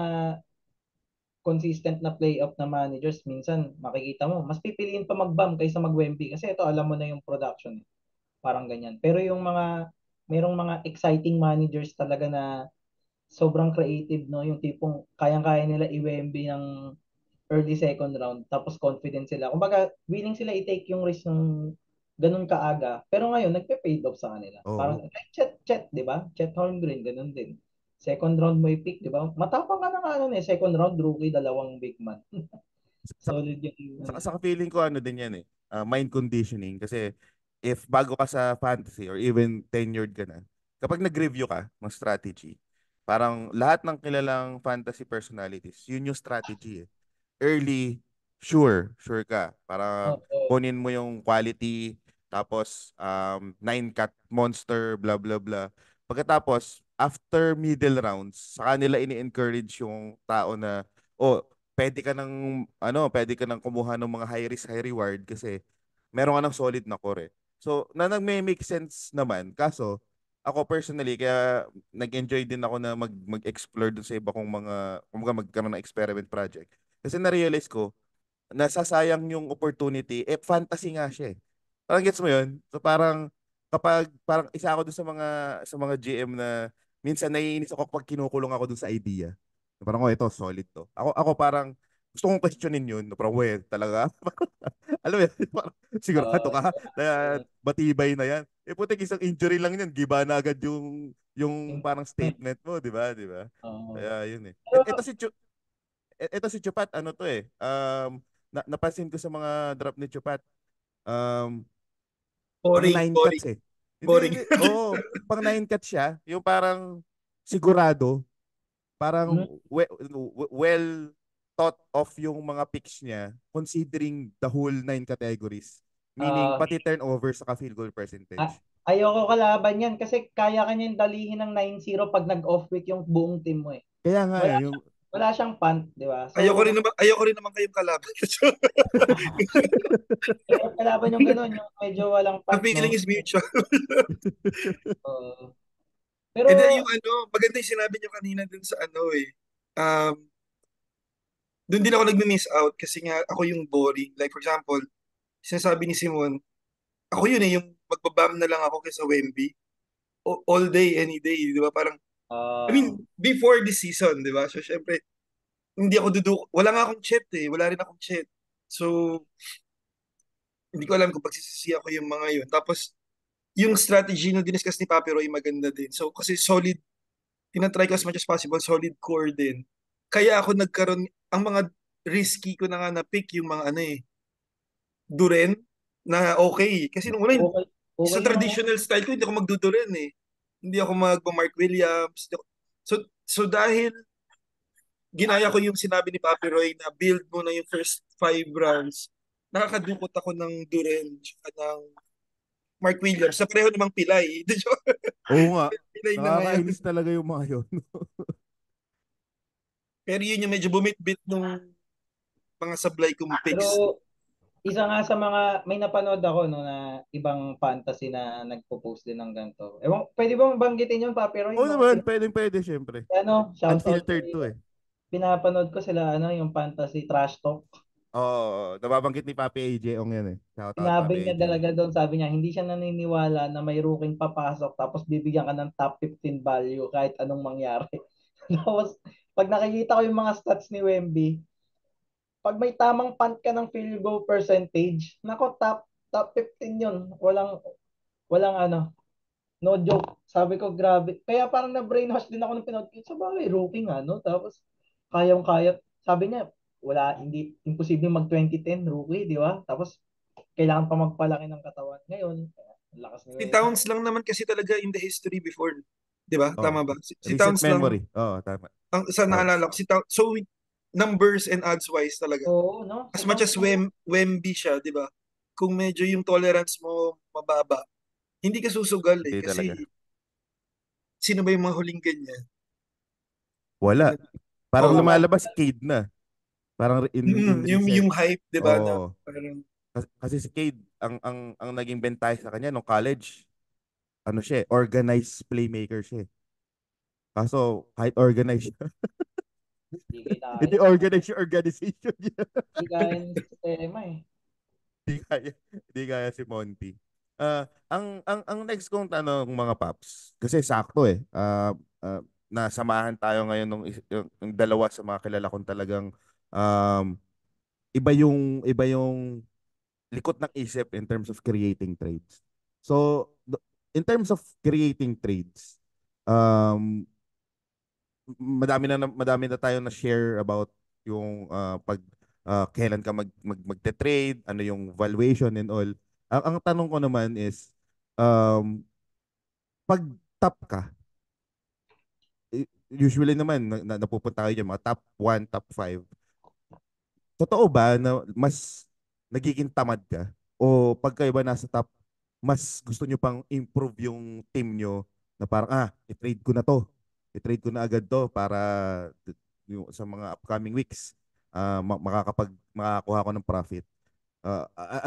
consistent na playoff na managers, minsan makikita mo, mas pipiliin pa mag-BAM kaysa mag-Wemby kasi ito alam mo na yung production. Parang ganyan. Pero yung merong mga exciting managers talaga na sobrang creative, no? Yung tipong kayang-kaya nila i-Wemby ng early second round tapos confident sila. Kumbaga, willing sila i-take yung risk ng ganun kaaga. Pero ngayon, nagpe-paid off sa kanila. Parang, Oo. Chet, di ba? Chet Holmgren, ganun din. Second round mo i-pick, di ba? Matapang ka na nga nun eh. Second round, rookie, dalawang big man. Sa, Solid yung, sa feeling ko ano din yan eh. Mind conditioning kasi if bago ka sa fantasy or even tenured ka na, kapag nag-review ka ng strategy, parang lahat ng kilalang fantasy personalities, yun yung strategy eh. Early, sure ka. Parang oh, kunin mo yung quality, tapos nine cat monster, blah blah blah. Pagkatapos, after middle rounds, saka nila ini-encourage yung tao na, oh, pwede ka nang kumuha ng mga high risk, high reward kasi meron ka ng solid na core. So, nagme-make sense naman. Kaso, ako personally, kaya nag-enjoy din ako na mag-explore dun sa iba kong kumbaga magkaroon ng experiment project. Kasi na-realize ko, nasasayang yung opportunity, fantasy nga siya eh. Parang gets mo yun? So parang, kapag, parang isa ako dun sa mga GM na, minsan naiinis ako kapag kinukulong ako dun sa idea. Parang, oh, ito, solid to. Ako parang, gusto kong questionin yun. Parang, well, talaga? Alam mo yan, parang, sigurado uh, ka na matibay na yan. Putik, isang injury lang yan, giba na agad yung parang statement mo, di ba? Di ba? Kaya yun eh. Ito pero, si Chupat, ano to eh. Napansin ko sa mga drop ni Chupat, um, pang Boring, nine boring, cuts eh. Hindi, boring. hindi. Oo, pang nine cuts siya. Yung parang sigurado, parang mm, well thought of yung mga picks niya considering the whole nine categories. Meaning, uh, pati turnover sa field goal Ah, percentage. ayoko kalaban yan kasi kaya kanyang dalihin ng 9-0 pag nag-off week yung buong team mo eh. Kaya nga Wala eh, yung, siyang, wala siyang punt, di ba? So, Ayoko rin naman kayong kalaban. kaya kalaban yung gano'n, yung medyo walang The punt, feeling no? is mutual. Uh, And then pero, yung maganda yung sinabi niyo kanina dun sa um, dun din ako nagmi-miss out kasi nga ako yung boring. Like for example, sinasabi ni Simon, ako yun yung magbabam na lang ako kaysa Wemby. All day, any day, di ba? Parang, I uh, mean, before this season, di ba? So, syempre, hindi ako wala nga akong chat eh. Wala rin akong chat. So, hindi ko alam kung pagsisisiya ko yung mga yun. Tapos, yung strategy na diniscuss ni Papi Roy, maganda din. So, kasi solid, tinatry ko as much as possible, solid core din. Kaya ako nagkaroon, ang mga risky ko na nga na-pick yung mga Duren, na okay. Kasi nung una, okay, okay sa yung mga, traditional style ko, hindi ako magduduren eh. Hindi ako Mark Williams. So dahil ginaya ko yung sinabi ni Papi Roy na build mo na yung first 5 rounds, nakakadukot ako ng Duren tsaka ng Mark Williams sa pareho namang pilay. oo nga, Pilay na ngayon. nakakainis talaga yung mga yun. Pero yun yung medyo bumitbit nung mga sablay kong picks. pero isa nga sa mga, may napanood ako no, na ibang fantasy na nagpo-post din ng ganito. Ewan, pwede ba banggitin yun, Papi Roy? Oo Yung, naman, pwede, syempre. ano, shout out Unfiltered to eh. pinapanood ko sila, ano, yung fantasy trash talk. Oo, nababanggit ni Papi AJ Ong yan eh. Shout out Sinabi Papi niya AJ. talaga doon, sabi niya, hindi siya naniniwala na may rookie papasok tapos bibigyan ka ng top 15 value kahit anong mangyari. Tapos, pag nakikita ko yung mga stats ni Wemby, pag may tamang punt ka ng field goal percentage, nako, top 15 yun. Walang ano, no joke. Sabi ko, grabe. Kaya parang na-brainwash din ako ng pinod. Sa bagay, rookie nga, no? Tapos, kayang-kaya. Sabi niya, wala, hindi, imposible mag 2010 rookie, di ba? Tapos, kailangan pa magpalaki ng katawan. Ngayon, ang lakas ni Si Wemby. Towns lang naman kasi talaga in the history before. Di ba? Oh, Tama ba? Si recent Towns lang memory. Oo, tama. ang sa Sounds. naalala ko. Si Towns. So, numbers and odds wise talaga. Oo, no? Si As much Towns as lang. Wemby siya, di ba? Kung medyo yung tolerance mo mababa, hindi ka susugal eh. Hindi talaga. Kasi sino ba yung mga huling ganyan? Wala. Parang Oo. Wala. lumalabas Cade na. Parang in recent. Yung hype, di ba? Na Oo. parang, Kasi si Cade, ang naging bentahe sa kanya nung college, ano siya, organized playmaker siya. Kaso, kahit organized siya, Hindi kinaya. Hindi organize yung organization niya. Hindi kaya ng sistema eh. Hindi kaya, hindi kaya si Monty. Ang next kong tanong mga paps, kasi sakto eh. Nasamahan tayo ngayon ng dalawa sa mga kilala kong talagang um, iba yung likot ng isip in terms of creating trades. So, in terms of creating trades, um, madami na tayo na share about yung pag kailan ka magte-trade, ano yung valuation and all. Ang tanong ko naman is um pag top ka, usually naman napupunta kayo dyan, mga top 1, top 5. Totoo ba na mas nagiging tamad ka? O pag kayo ba nasa top, mas gusto nyo pang improve yung team nyo na parang, i-trade ko na to. I-trade ko na agad to para sa mga upcoming weeks, makakuha ko ng profit.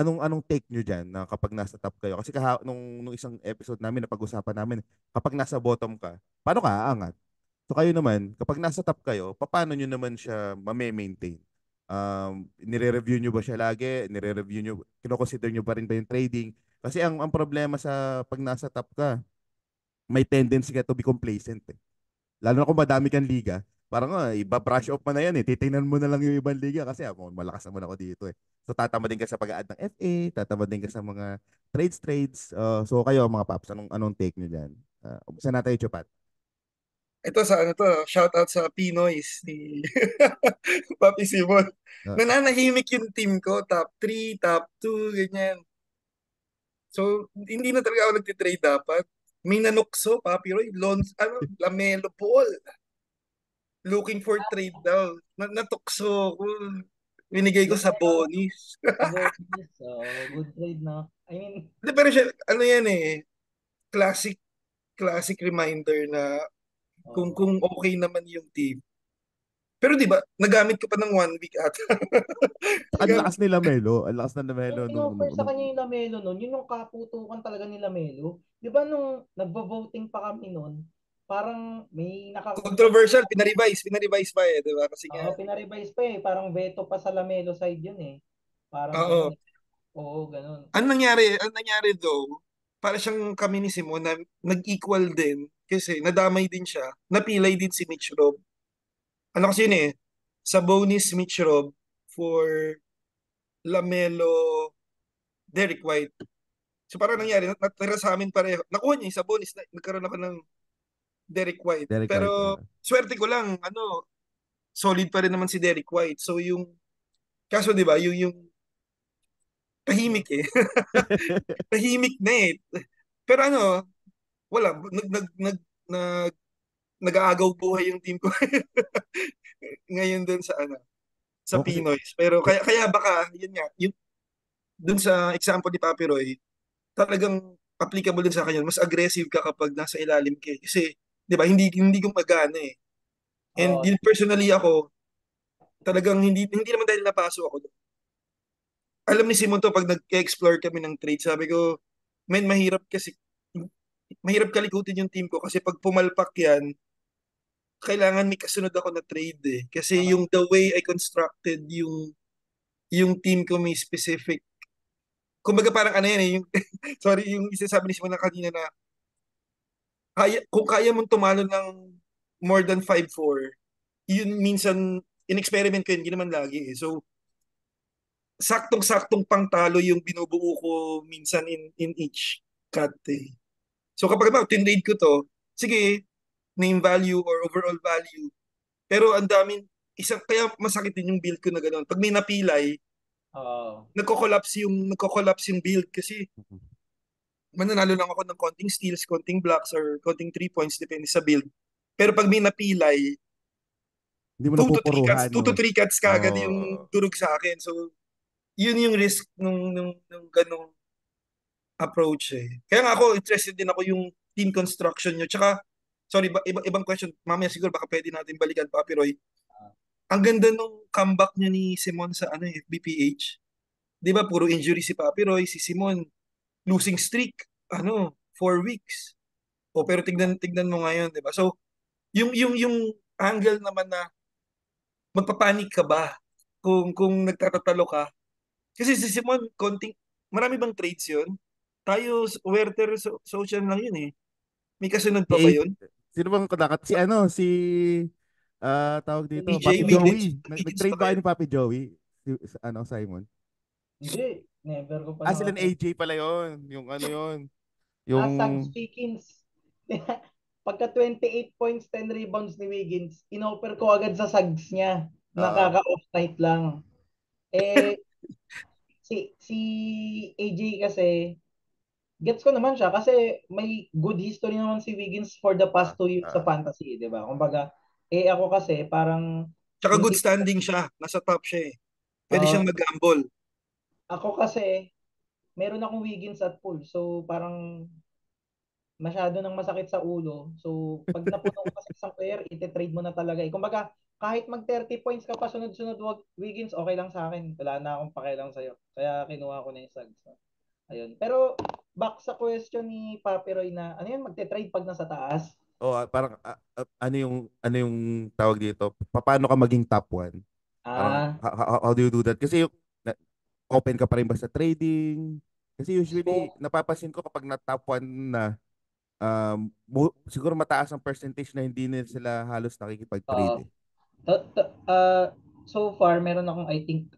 Anong take nyo dyan na kapag nasa top kayo? Kasi nung isang episode namin, napag-usapan namin, kapag nasa bottom ka, paano ka aangat? So kayo naman, kapag nasa top kayo, paano nyo naman siya mame-maintain? Nire-review nyo ba siya lagi? Nire-review nyo, kino-consider nyo pa rin ba yung trading? Kasi ang problema sa pag nasa top ka, may tendency ka to be complacent eh. Lalo na kung madami kang liga, parang iba-brush off mo na yan eh. Titingnan mo na lang yung ibang liga kasi malakas naman ako dito eh. So tatama din ka sa pag-add ng FA, tatama din ka sa mga trades. So kayo mga paps, anong take nyo dyan? Umpisa natin yung Chupat. Ito sa ano to, shout out sa Pinoys ni Papi Simon. Uh, Nananahimik yung team ko, top 3, top 2, ganyan. So, hindi na talaga ako nagtitrade dapat. May nanukso, Papi Roy, Lamelo Ball. Looking for trade daw. Natukso ko. Binigay ko Yung sa bonus. sa bonus, good trade no. I mean, Hindi, pero siya, ano yan eh, classic, classic reminder na oh, kung okay naman yung team. Pero di ba, nagamit ko pa ng 1 week ata. ang Nagamit, lakas nila Melo. Ang lakas na yung Melo in-offer sa kanya yung Lamelo nun, yun yung kaputukan talaga ni Lamelo. Di ba nung nagvo-voting pa kami nun, parang may nakakontrol. controversial, pinarevise pa eh, di ba? Kasi nga, Pinarevise pa eh. Parang veto pa sa Lamelo side yun eh. Parang ganun oo. eh. Oo, ganun. Ang nangyari though, para siyang kami ni Simon na nag-equal din kasi nadamay din siya, napilay din si Mitch Rob. Ano kasi yun eh, sa bonus Mitch Rob for Lamelo, Derek White. So parang nangyari, natira sa amin pareho. Nakuha niya yung sa bonus, nagkaroon ako ng Derek White. Derek White. Pero swerte ko lang, solid pa rin naman si Derek White. So kaso di ba, yung tahimik eh. Tahimik na eh. Pero wala, nag, nag-aagaw buhay yung team ko ngayon dun sa Kasi, Pinoys. Pero kaya baka, yun nga, yung, dun sa example ni Papi Roy, talagang applicable din sa akin yun. Mas aggressive ka kapag nasa ilalim ka eh. Kasi, di ba, hindi gumagana eh. And Oo, yun personally ako, talagang hindi naman dahil napaso ako. Alam ni Simon to, pag nag-explore kami ng trade, sabi ko, men, mahirap kalikutin yung team ko kasi pag pumalpak yan, kailangan may kasunod ako na trade eh. Kasi tama. yung the way I constructed yung team ko may specific. Kumbaga parang ano yan eh, sorry, yung isa sabi ni Simon na kanina na kung kaya mong tumalo ng more than 5-4, yun minsan, in-experiment ko yun, hindi naman lagi eh. So, saktong-saktong pangtalo yung binubuo ko minsan in each cut eh. So kapag tinrade ko to, sige, name value or overall value. Pero ang daming, kaya masakit din yung build ko na gano'n. Pag may napilay, Oo. nagko-collapse yung build kasi mananalo lang ako ng konting steals, konting blocks, or konting 3 points, depende sa build. Pero pag may napilay, hindi mo 2 to 3 cuts, napupuruhan 2 to yung 3 cuts kagad yung uh, durog sa akin. So, yun yung risk nung ganong approach eh. Kaya nga ako, interested din ako yung team construction nyo. Tsaka, sorry, ibang question. Mamaya siguro baka pwede natin balikan, Papi Roy. Ang ganda nung comeback niya ni Simon sa FBPH. Di ba, puro injury si Papi Roy, si Simon, losing streak, 4 weeks. O pero tignan mo ngayon, di ba? So, yung angle naman na magpapanik ka ba kung nagtatatalo ka? Kasi si Simon, marami bang trades yun? Tayo, Werther, social lang yun eh. May kasunod pa ba Eh, yun? sino bang kadakat? Si tawag dito, EJ Papi Wiggins, Joey. Wiggins pa Nag-trade ba kayo? kayo ni Papi Joey? Simon? Hindi, never ko pa Sila nakatrade. AJ pala yon. Yung ano yon. Yung Sags Wiggins. Pagka 28 points, 10 rebounds ni Wiggins, inoffer ko agad sa Sags niya. ah Nakaka-off night lang. Eh, si AJ kasi, gets ko naman siya kasi may good history naman si Wiggins for the ah past 2 years sa ah fantasy, di ba? Kumbaga, ako kasi parang Tsaka yung good team, standing siya. Nasa top siya eh. Pwede uh, siyang mag-gamble. ako kasi, meron akong Wiggins at pool. So, parang masyado nang masakit sa ulo. So, pag napuno ko kasi isang player, ite-trade mo na talaga. Kumbaga, kahit mag 30 points ka pa sunod-sunod, wag Wiggins, okay lang sa akin. Wala na akong pakialam sa'yo. Kaya kinuha ko na yung Sags. Ayun. Pero, back sa question ni Papi Roy na, ano yan, magte-trade pag nasa taas? parang ano yung tawag dito? Paano ka maging top one? Parang Ah, how do you do that? Kasi open ka pa rin ba sa trading? Kasi usually so, napapansin ko kapag na top one na siguro mataas ang percentage na hindi na sila halos uh, nakikipag-trade eh. t- t- uh, so far, meron akong, I think,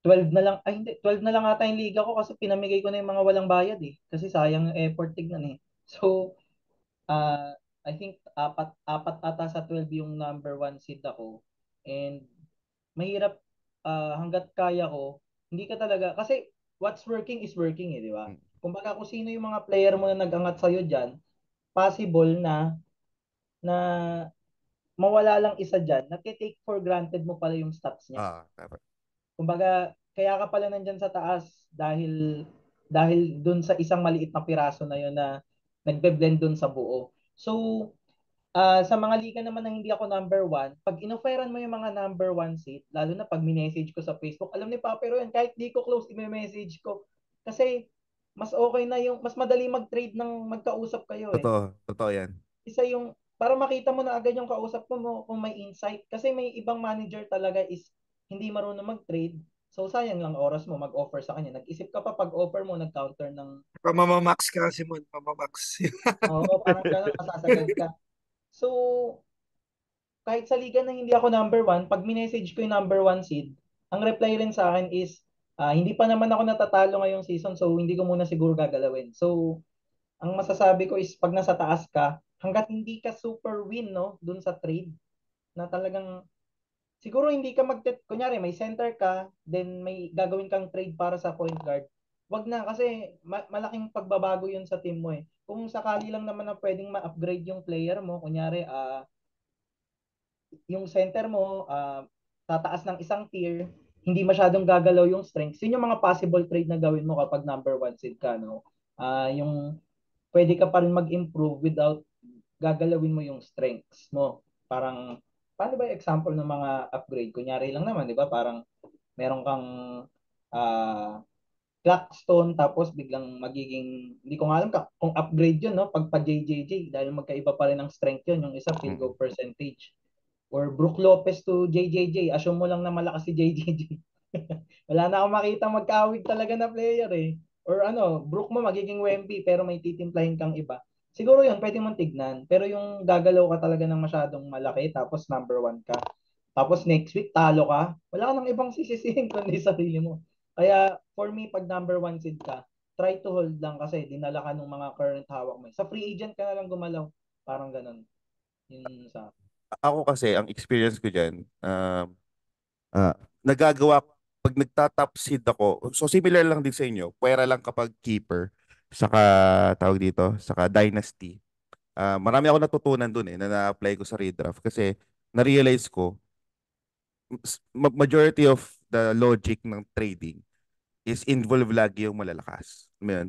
12 na lang, ay hindi, 12 na lang ata yung liga ko kasi pinamigay ko na yung mga walang bayad eh. Kasi sayang yung effort tignan eh. So, I think apat apat ata sa 12 yung number one seed ako. And mahirap hangga't kaya ko, hindi ka talaga kasi what's working is working eh, di ba? Mm. Kumbaga kung sino yung mga player mo na nag-angat sa'yo diyan, possible na mawala lang isa diyan, na take for granted mo pala yung stats niya. Dapat. Kumbaga kaya ka pala nandiyan sa taas dahil dun sa isang maliit na piraso na yun na nagbe-blend dun sa buo. So, sa mga liga naman na hindi ako number one, pag inofferan mo yung mga number one seat, lalo na pag minessage ko sa Facebook, alam ni Papero yan, kahit di ko close, i-message ko. Kasi, mas okay na yung, mas madali mag-trade ng magkausap kayo eh. Totoo yan. Isa yung, para makita mo na agad yung kausap mo kung may insight. Kasi may ibang manager talaga is hindi marunong mag-trade. So, sayang lang oras mo mag-offer sa kanya. Nag-isip ka pa pag-offer mo, nag-counter ng, Mamamax ka, Simon. Mamamax. oo, parang gano'n, masasagad ka. So, kahit sa liga na hindi ako number one, pag minessage ko yung number one seed, ang reply rin sa akin is, hindi pa naman ako natatalo ngayong season, so hindi ko muna siguro gagalawin. So, ang masasabi ko is, pag nasa taas ka, hanggat hindi ka super win, no, dun sa trade, na talagang, siguro hindi ka kunyari, may center ka, then may gagawin kang trade para sa point guard, wag na, kasi malaking pagbabago yun sa team mo eh. Kung sakali lang naman na pwedeng ma-upgrade yung player mo, kunyari, yung center mo tataas ng isang tier, hindi masyadong gagalaw yung strengths. Yun yung mga possible trade na gawin mo kapag number one seed ka, no? Yung pwede ka pa rin mag-improve without gagalawin mo yung strengths mo. Parang, paano ba yung example ng mga upgrade? Kunyari lang naman, di ba? Parang meron kang uh, Claxton tapos biglang magiging hindi ko nga alam kung upgrade yun no pag pa JJJ dahil magkaiba pa rin ng strength yun yung isa field Mm. goal percentage or Brook Lopez to JJJ, assume mo lang na malakas si JJJ. Wala na akong makita magkawig talaga na player eh. Or ano, Brook mo magiging Wemby pero may titimplahin kang iba. Siguro yun, pwede mong tignan. Pero yung gagalaw ka talaga ng masyadong malaki tapos number one ka. Tapos next week talo ka, wala ka nang ibang sisisihin kundi sarili mo. Kaya for me, pag number one seed ka, try to hold lang kasi dinala ka ng mga current hawak mo. Sa free agent ka na lang gumalaw. Parang ganun. Yun sa Ako kasi, ang experience ko dyan, nagagawa, pag nagta-top seed ako, so similar lang din sa inyo, pwera lang kapag keeper, saka tawag dito, saka dynasty. Marami ako natutunan dun na na-apply ko sa redraft kasi na-realize ko, majority of the logic ng trading is involve lagi yung malalakas. Alam mo yun?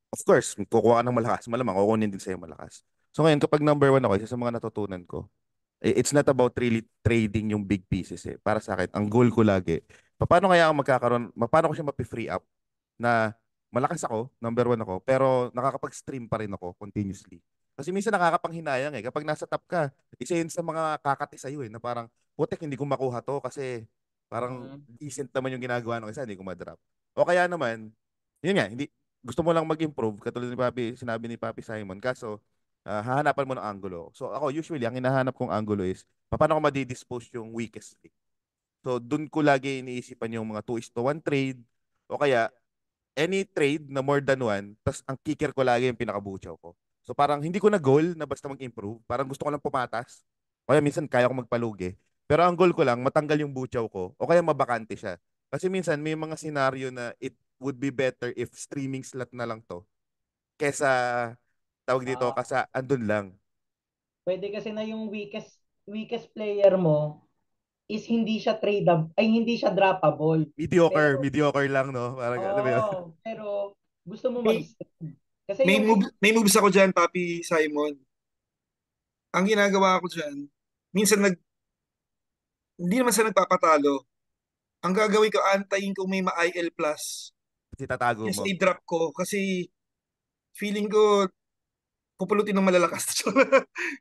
Of course, kung kukuha ka ng malakas, malamang kukunin din sa'yo malakas. So ngayon, kapag number one ako, isa sa mga natutunan ko, it's not about really trading yung big pieces eh. Para sa akin, ang goal ko lagi, paano kaya ako magkakaroon, paano ko siya mapi-free up na malakas ako, number one ako, pero nakakapag-stream pa rin ako continuously. Kasi minsan nakakapanghinayang eh. Kapag nasa top ka, isa yun sa mga kakati sa'yo eh, na parang, putek, hindi ko makuha to kasi parang Mm. decent naman yung ginagawa ng isa, hindi ko ma-drop. O kaya naman, yun nga, hindi, gusto mo lang mag-improve, katulad ni Papi, sinabi ni Papi Simon, kaso, hahanapan mo ng angulo. So ako, usually, ang hinahanap kong angulo is, paano ko madi-dispose yung weakest link. So, dun ko lagi iniisipan yung mga 2:1 trade, o kaya, any trade na more than one, tas ang kicker ko lagi yung pinakabuchaw ko. So parang hindi ko na goal na basta mag-improve. Parang gusto ko lang pumatas. O kaya minsan kaya ko magpalugi. Pero ang goal ko lang, matanggal yung buchaw ko o kaya mabakante siya. Kasi minsan may mga scenario na it would be better if streaming slot na lang to kesa tawag dito Ah, kasi andun lang. pwede kasi na yung weakest player mo is hindi siya tradable, ay hindi siya droppable. Mediocre, Pero, mediocre lang, no? Parang alam mo yun. pero gusto mo May, mag-stream. Kasi yung isa, may moves ako dyan, Papi Simon. Ang ginagawa ko dyan, minsan hindi naman sa nagpapatalo. Ang gagawin ko, antayin ko may ma-IL plus. Kasi tatago Yes, mo. i-drop ko. Kasi feeling ko, pupulutin ng malalakas.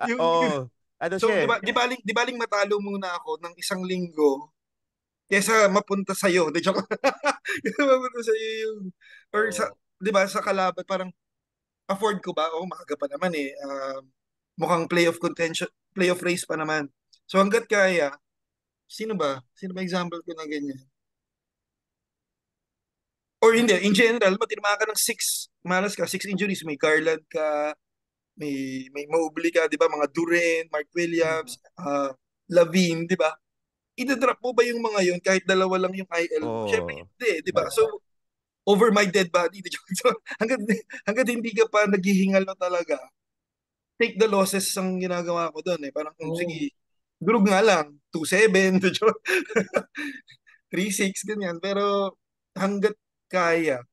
yung, Oo. Ano so, siya eh. di baling matalo muna ako ng isang linggo kesa mapunta sa'yo. De joke. Kesa mapunta sa'yo yung, or sa, oh, di ba, sa kalaban, parang, afford ko ba? Oo, makaga pa naman eh. Mukhang playoff contention, playoff race pa naman. So, hanggat kaya, sino ba? Sino ba example ko na ganyan? Or hindi, in general, matirma ka ng six, malas ka, six injuries. May Garland ka, may Mobley ka, di ba? Mga Duren, Mark mm, Williams, Lavine, di ba? Ida-drop mo ba yung mga yun kahit dalawa lang yung IL mo? Siyempre Oo. hindi, di ba? So, over my dead body. Di ba? So, hanggat hindi ka pa naghihingal na talaga, take the losses ang ginagawa ko doon eh. Parang, oh, sige, durog nga lang, 2-7, 3-6, ganyan. Pero hanggat kaya.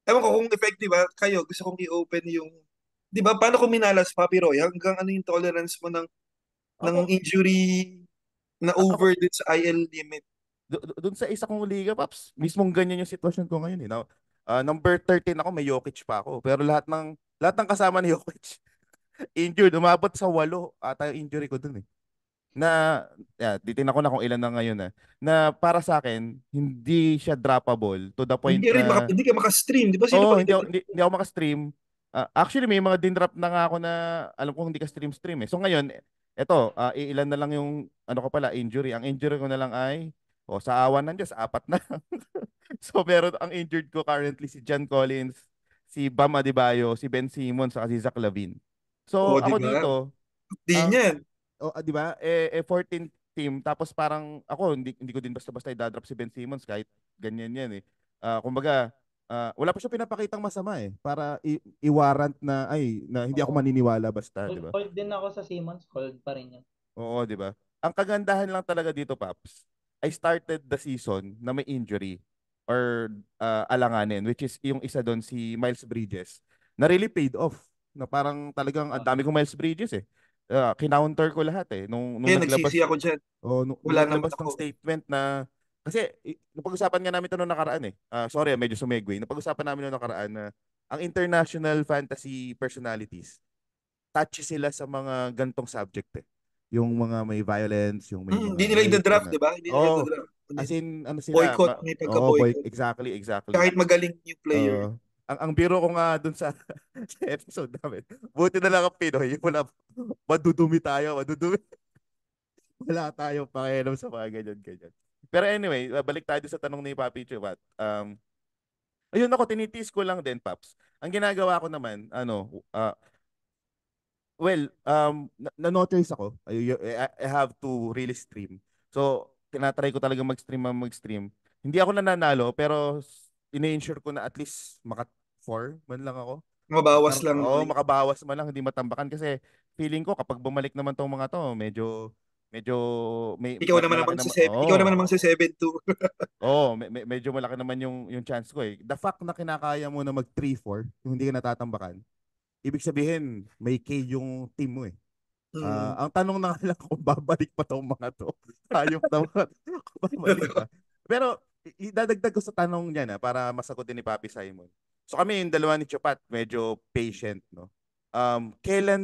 Ewan ko kung effective ha, kayo, gusto kong i-open yung, di ba, paano kung minalas, Papi Roy, hanggang ano yung tolerance mo ng Ako, injury na ako over din sa IL limit? doon sa isa kong liga, Paps, mismong ganyan yung sitwasyon ko ngayon eh. Now, number 13 ako, may Jokic pa ako. Pero lahat ng kasama ni Jokic injured, umabot sa 8 ata yung injury ko dun eh. Na, titingnan ko na kung ilan na ngayon na para sa akin, hindi siya droppable to the point na Hindi ka maka-stream, di ba? Sino Oo, ba hindi ako, hindi? hindi ako maka-stream. Actually, may mga din-drop na nga ako na alam ko hindi ka stream eh. So ngayon, eto, ilan na lang yung ano ko pala, injury. Ang injury ko na lang ay sa awan ng Diyos, 4 na lang. So meron ang injured ko currently si John Collins, si Bam Adebayo, si Ben Simmons, saka si Zach LaVine. So O, di ako ba? dito, Din ang yan. 'di ba? 14 team tapos parang ako hindi ko din basta-basta i-drop si Ben Simmons kahit ganyan 'yan eh. Kumbaga, wala pa siya pinapakitang masama eh para i-warrant na ay na hindi ako oh. maniniwala basta, 'di ba? Hold din ako sa Simmons, hold pa rin yan. Oo, 'di ba? Ang kagandahan lang talaga dito, Paps, I started the season na may injury or alanganin, which is yung isa doon si Miles Bridges na really paid off. Na parang talagang ang Ah, dami kong Miles Bridges eh. Kinounter ko lahat eh nung Kaya nagsisi naglabas ako dyan. nung Wala naman naglabas ng ako. statement na kasi napag-usapan nga namin ito noong nakaraan eh. Sorry, medyo sumegway. Napag-usapan namin noong nakaraan na ang international fantasy personalities touchy sila sa mga gantong subject eh. Yung mga may violence, yung may Hindi mga nila rape, ida-draft, di ganun. ba? Hindi nila Oh, ida-draft. as in, ano sila, Boycott, may boy, pagka-boycott. exactly, exactly. Kahit magaling yung player. Ang biro ko nga dun sa, sa episode namin, buti na lang ang Pinoy, wala, madudumi tayo, madudumi. Wala tayong pakialam sa mga ganyan-ganyan. Pero anyway, balik tayo sa tanong ni Papi Chubat. Ayun ako, tinitiis ko lang din, Paps. Ang ginagawa ko naman, well, na-notice ako. I have to really stream. So, tinatry ko talaga mag-stream. Hindi ako nananalo, pero ini-ensure ko na at least maka 4 man lang ako. Mabawas lang. No? Makabawas man lang, hindi matambakan. Kasi feeling ko, kapag bumalik naman tong mga to, medyo, malaki naman. Ikaw naman namang si 7-2. Medyo malaki naman yung chance ko eh. The fact na kinakaya mo na mag 3-4, yung hindi ka natatambakan, ibig sabihin, may K yung team mo eh. Hmm. Ang tanong na nga lang kung babalik pa tong mga to. Hayop naman kung babalik pa. Pero idadagdag ko sa tanong niya na para masagot din ni Papi Simon. So kami yung dalawa ni Chupat, medyo patient, no? kailan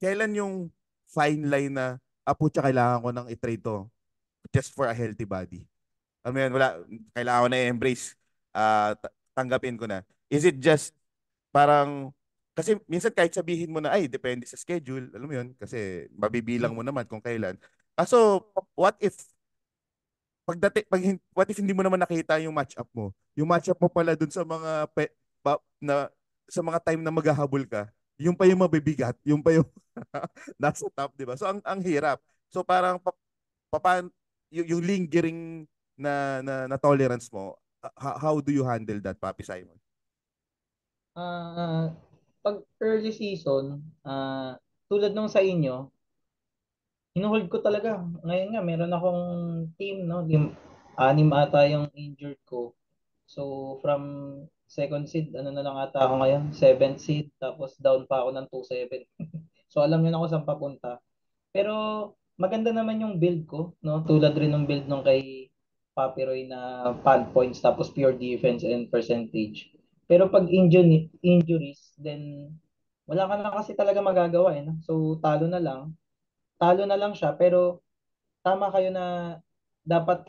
kailan yung fine line na, putya, kailangan ko nang i-trade to just for a healthy body? Alam mo yun, wala, kailangan ko na i-embrace, tanggapin ko na. Is it just parang, kasi minsan kahit sabihin mo na, ay, depende sa schedule, alam mo yun, kasi mabibilang mo naman kung kailan. Kaso, what if, what if hindi mo naman nakita yung match up mo? Yung match up mo pala dun sa mga, sa mga time na maghahabol ka, yung pa yung mabibigat, yung pa yung nasa top, di ba? So, ang hirap. So, parang, papan, yung lingering na tolerance mo, how do you handle that, Papi Simon? Ah, pag early season, tulad nung sa inyo, hinuhold ko talaga. Ngayon nga, meron akong team, no? Anim ata yung injured ko. So, from second seed, ano na lang ata ako ngayon? Seventh seed, tapos down pa ako ng 2-7. So, alam niyo na ako saan papunta. Pero, maganda naman yung build ko, no? Tulad rin ng build nung kay Papi Roy na pad points, tapos pure defense and percentage. Pero pag injuries, then wala ka na kasi talaga magagawa, eh, no? So, talo na lang siya, pero tama kayo na dapat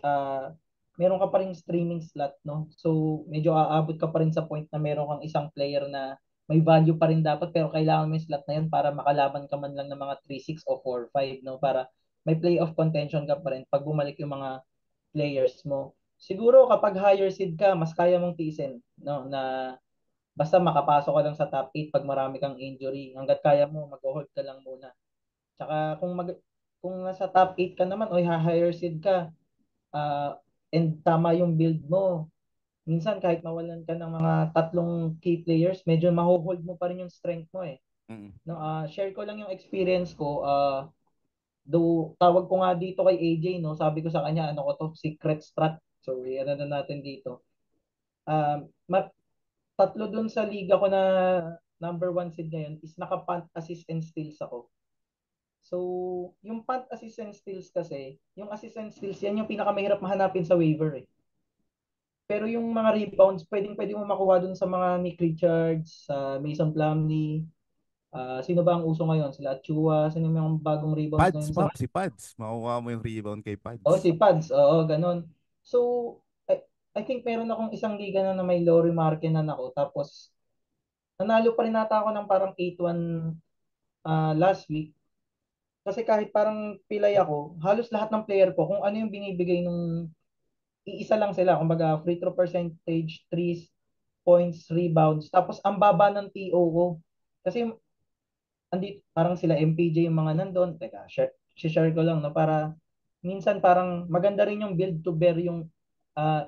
meron ka pa ring streaming slot, no? So medyo aabot ka pa rin sa point na meron kang isang player na may value pa rin dapat, pero kailangan mo yung slot na yun para makalaban ka man lang ng mga 3-6 o 4-5, no? Para may playoff contention ka pa rin pag bumalik yung mga players mo. Siguro kapag higher seed ka, mas kaya mong tiisin, no? Na basta makapasok ka lang sa top 8 pag marami kang injury. Hanggat kaya mo, mag-hold ka lang muna. Tsaka kung nasa top 8 ka naman o higher seed ka, and tama yung build mo, minsan kahit mawalan ka ng mga tatlong key players, medyo maho-hold mo pa rin yung strength mo, eh. Mm. No, share ko lang yung experience ko. Do tawag ko nga dito kay AJ, no, sabi ko sa kanya, ano ko to, secret strat. So, ano na natin dito. Um, mat, tatlo dun sa liga ko na number one seed ngayon is naka-punt, assist, and steals ako. So, yung punt, assist, and steals kasi, yung assist and steals, yan yung pinakamahirap mahanapin sa waiver, eh. Pero yung mga rebounds, pwedeng-pwede mo makuha dun sa mga Nick Richards, sa Mason Plumlee. Sino ba ang uso ngayon? Sila Achua, sino yung mga bagong rebounds Pads, ngayon sa... Pap, si Pads. Makukuha mo yung rebound kay Oh, Pads. si Pads. Oo, ganun. So, I, I think meron akong isang liga na may Laurie Markkanen ako. Tapos, nanalo pa rin nata ako ng parang 8-1 last week. Kasi kahit parang pilay ako, halos lahat ng player ko, kung ano yung binibigay nung iisa lang sila. Kumbaga, free throw percentage, threes, points, rebounds. Tapos, ang baba ng TO ko. Kasi, parang sila MPJ yung mga nandun. Teka, share ko lang, no? Para, minsan parang maganda rin yung build to bear yung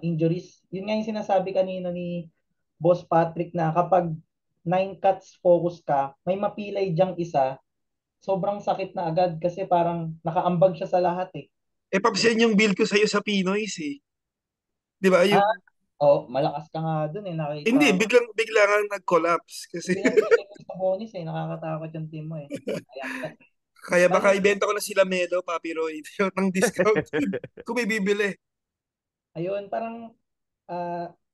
injuries. Yun nga yung sinasabi kanina ni Boss Patrick na kapag 9 cuts focus ka, may mapilay diyang isa, sobrang sakit na agad kasi parang nakaambag siya sa lahat, eh. Paps, yan yung build ko sa'yo sa Pinoys eh. Di ba? Ah, Yung, oh, malakas ka nga dun, eh. hindi, Nakita ko. bigla kang nag-collapse. Kasi, Yun ang binigay ko sa bonus, eh. Nakakatakot yung team mo, eh. Kaya, kaya bali, baka ibenta ko na sila Melo, Papi Roy, ng discount. Kung may bibili. ayun, parang,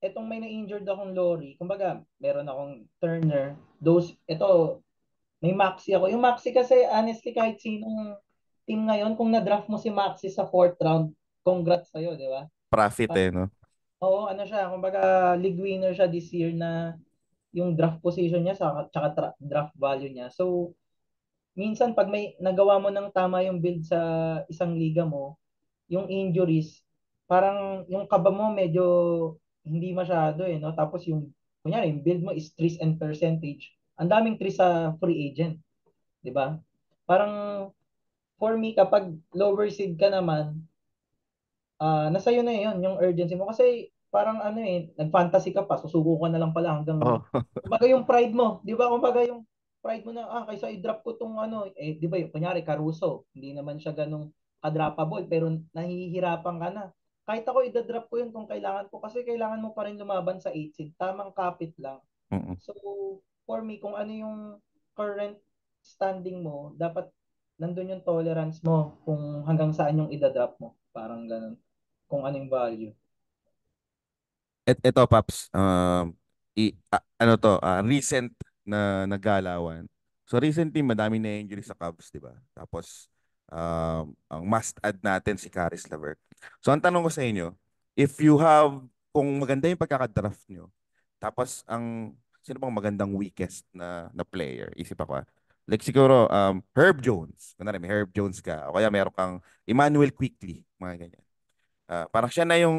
etong may na-injured akong Lori, kumbaga, meron akong Turner, ito, may Maxi ako. Yung Maxi kasi, honestly, kahit sinong team ngayon, kung na-draft mo si Maxi sa fourth round, congrats sa'yo, di ba? Profit eh, no? Oo, ano siya, kumbaga, league winner siya this year na yung draft position niya sa tsaka draft value niya. So, minsan pag may nagawa mo ng tama yung build sa isang liga mo, yung injuries, parang yung kaba mo medyo hindi masyado, eh, no? Tapos yung kunyari, yung build mo is trees and percentage. Ang daming trees sa free agent, 'di ba? Parang for me kapag lower seed ka naman, nasa iyo na 'yon, yung urgency mo kasi parang ano, eh, nag-fantasy ka pa, susuko ka na lang pala hanggang Oh. kumbaga yung pride mo, 'di ba? Kumbaga yung pride mo na kaysa i-drop ko tong ano, eh 'di ba, yung kunyari Caruso, hindi naman siya ganung ka-droppable pero nahihirapan ka na. Kahit ako i-drop ko yun kung kailangan ko kasi kailangan mo pa rin lumaban sa 8 seed, tamang kapit lang. Mm-mm. So, for me, kung ano yung current standing mo, dapat nandun yung tolerance mo kung hanggang saan yung idadrop mo. Parang ganun. Kung ano yung value. Ito, Paps, ano to, recent na nagalawan. So recently, madami na injury sa Cubs, di ba? Tapos, ang must-add natin si Caris LeVert. So ang tanong ko sa inyo, if you have, kung maganda yung pagkakadraft nyo, tapos sino bang magandang weakest na player? Isip ako. Like siguro, Herb Jones. Kunwari, may Herb Jones ka. O kaya meron kang Emmanuel Quickly. Mga ganyan. Parang siya na yung,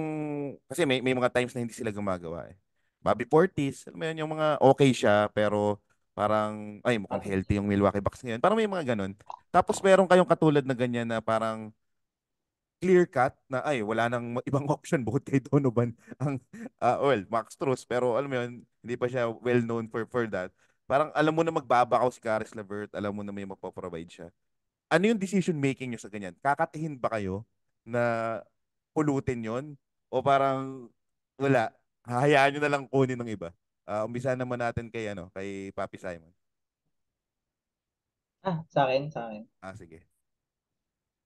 kasi may mga times na hindi sila gumagawa eh. Bobby Portis, alam mo yun, yung mga okay siya, pero parang, ay, mukhang healthy yung Milwaukee Bucks ngayon. Parang may mga ganun. Tapos meron kayong katulad na ganyan na parang clear cut na, ay, wala nang ibang option bukod kay Donovan ang, well, Max Strus, pero alam mo yun, hindi pa siya well known for that. Parang alam mo na magbabakaw si Caris LeVert, alam mo na may magpo-provide siya. Ano yung decision making nyo sa ganyan? Kakatihin ba kayo na pulutin yon? O parang wala, hahayaan nyo na lang kunin ng iba? Umpisa naman natin kay Papi Simon. Sa akin. Sige.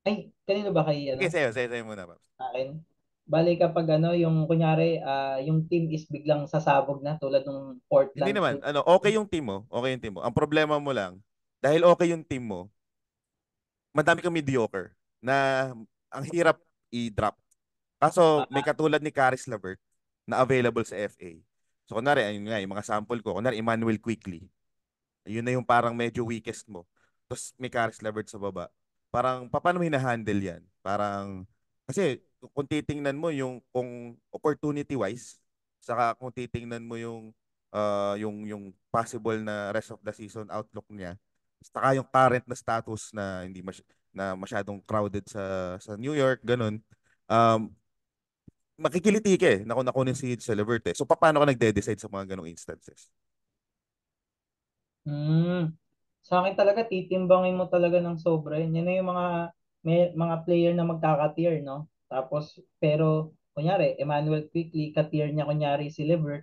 Ay, kanino ba kay Sige, sa'yo muna, Paps. Sa akin? Bali kapag yung kunyari, yung team is biglang sasabog na tulad ng Hindi Portland naman, okay yung team mo, okay yung team mo. Ang problema mo lang, dahil okay yung team mo, madami kang mediocre na ang hirap i-drop. Kaso may katulad ni Caris LeVert na available sa FA. So kunwari, ayun nga, yung mga sample ko, kunwari Emmanuel Quickly. Yun na yung parang medyo weakest mo. Tapos may Caris LeVert sa baba. Parang, paano mo hinahandle yan? Parang, kasi kung titingnan mo yung, kung opportunity-wise, saka kung titingnan mo yung possible na rest of the season outlook niya, saka yung current na status na hindi na masyadong crowded sa New York, ganun. Um, makikiliti ka na kung nakunin si LeVert eh. So, paano ka nagde-decide sa mga ganong instances? Hmm. Sa akin talaga titimbangin mo talaga ng sobra. Yan na yung mga player na magkaka-tier, no? Tapos pero kunyari Emmanuel Quickly ka-tier niya kunyari si Levert,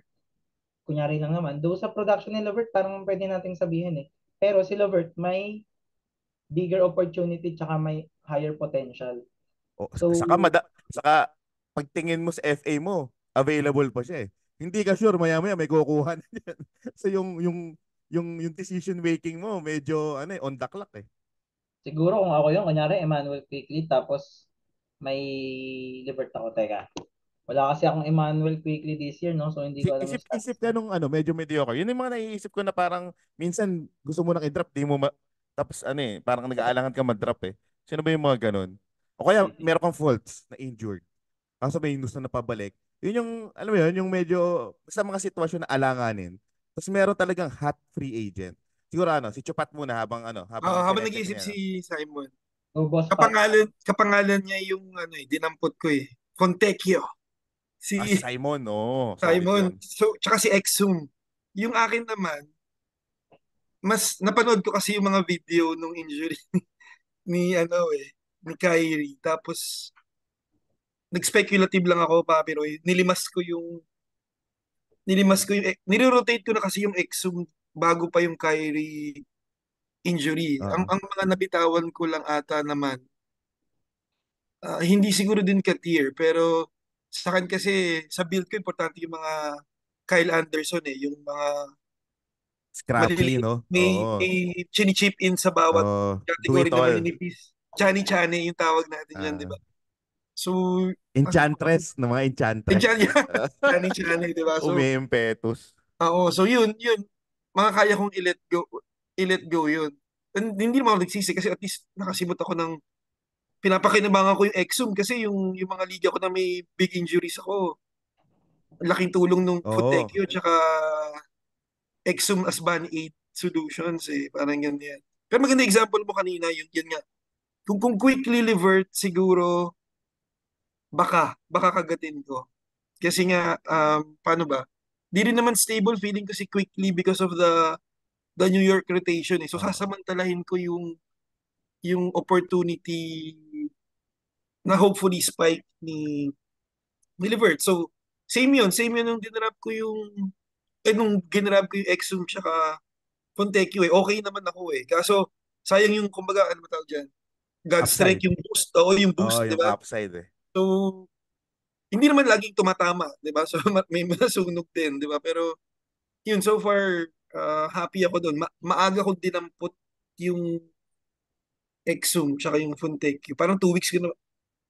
kunyari lang naman. Do sa production ni Levert parang pwede nating sabihin eh. Pero si Levert may bigger opportunity tsaka may higher potential. O, So saka pagtingin mo sa FA mo, available pa siya eh. Hindi ka sure maya-maya may kukuha na yan. So yung decision making mo medyo on the clock eh. siguro kung ako yun, kunyari Emmanuel Quickly tapos may Levert ako. Teka. Wala kasi akong Emmanuel Quickly this year, no? So hindi ko alam yung Isip stats ka niya. nung medyo mediocre. Yun yung mga naiisip ko na parang minsan gusto mo nang i-drop, di mo tapos parang nag-aalangan ka mag-drop eh. Sino ba yung mga ganun? O kaya meron kang faults na injured. Kaso may news na napabalik. Yun yung, alam mo yun, yung medyo sa mga sitwasyon na alanganin. Tapos meron talagang hot free agent. Siguro si Chupat muna habang Habang chinecheck nag-iisip niya. si Simon, So, boss Pat. kapangalan niya yung dinampot ko eh. Fontecchio. Si Si Simon, oh, solid Simon. yun. So, tsaka si Exum. Yung akin naman, mas napanood ko kasi yung mga video nung injury ni Kyrie. Tapos, nag-speculative lang ako, Papi Roy. Nire-rotate ko na kasi yung Exum bago pa yung Kyrie injury. Ang, Oo. ang mga nabitawan ko lang ata naman, hindi siguro din ka-tier, pero sa akin kasi, sa build ko, importante yung mga Kyle Anderson yung mga Scrappy, maliliit, no? may Oo. chini-chip in sa bawat Do category it na all. maninipis. Chani-chani yung tawag natin yan, di Ah, ba? So, ano, Enchantress, no, mga Enchantress. yan, yan. Chani-chani, di ba? So, Umiimpetus. so yun, mga kaya kong i-let go yun. And hindi naman ako nagsisi kasi at least nakasimot ako ng pinapakinabangan ko yung Exum kasi yung mga liga ko na may big injuries ako, laking tulong nung Oo. Fontecchio tsaka Exum as Band-Aid solutions parang ganyan. Pero maganda example mo kanina, yun nga. Kung quickly revert, siguro baka kagatin ko. Kasi nga, paano ba? Di rin naman stable feeling ko si quickly because of the New York rotation So Oo. sasamantalahin ko yung opportunity na hopefully spike ni Levert. So same yun nung dinrap ko nung ginrab ko yung Exum tsaka Fontecchio Okay naman ako Kaso sayang yung kumbaga ano ba tawag dyan? God Upside. strike yung boost. Oo, yung Oo, boost, di yung ba? upside eh. So, hindi naman laging tumatama, di ba? So, may masunog din, di ba? Pero, yun, so far, Happy ako doon. Maaga ko dinampot yung Exum tsaka yung Fontecchio. Parang 2 weeks ko na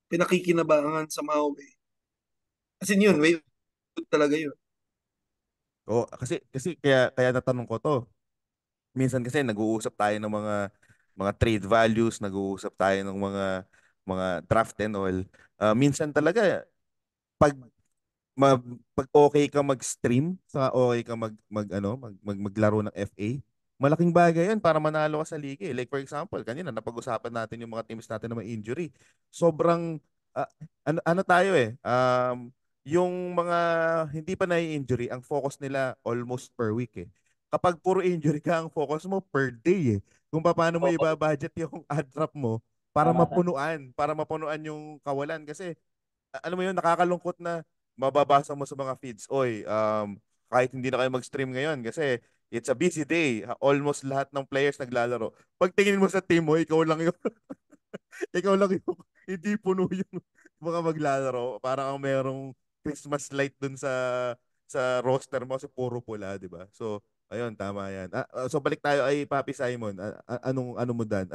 pinakikinabangan sa Maui. As in yun, way talaga yun. Kasi kaya natanong ko to. Minsan kasi nag-uusap tayo ng mga trade values, nag-uusap tayo ng mga draft and all. Minsan talaga pag ma, pag okay ka mag-stream, sa okay ka maglaro ng FA, malaking bagay 'yan para manalo ka sa liga. Like for example, kanina napag-usapan natin yung mga teams natin na may injury. Sobrang ah, ano tayo yung mga hindi pa na-injury, ang focus nila almost per week eh. Kapag puro injury ka, ang focus mo per day eh. Kung paano mo Oo, ibabudget yung ad drop mo tama ka. para mapunuan yung kawalan kasi alam mo yun, nakakalungkot na mababasa mo sa mga feeds, oy, kahit hindi na kayo mag-stream ngayon kasi it's a busy day. Almost lahat ng players naglalaro. Pagtingin mo sa team mo, ikaw lang yung, ikaw lang yung hindi puno yung mga maglalaro. Parang kang merong Christmas light dun sa roster mo kasi puro pula, di ba? So, ayun, tama yan. So, balik tayo ay Papi Simon. Ano mo dan?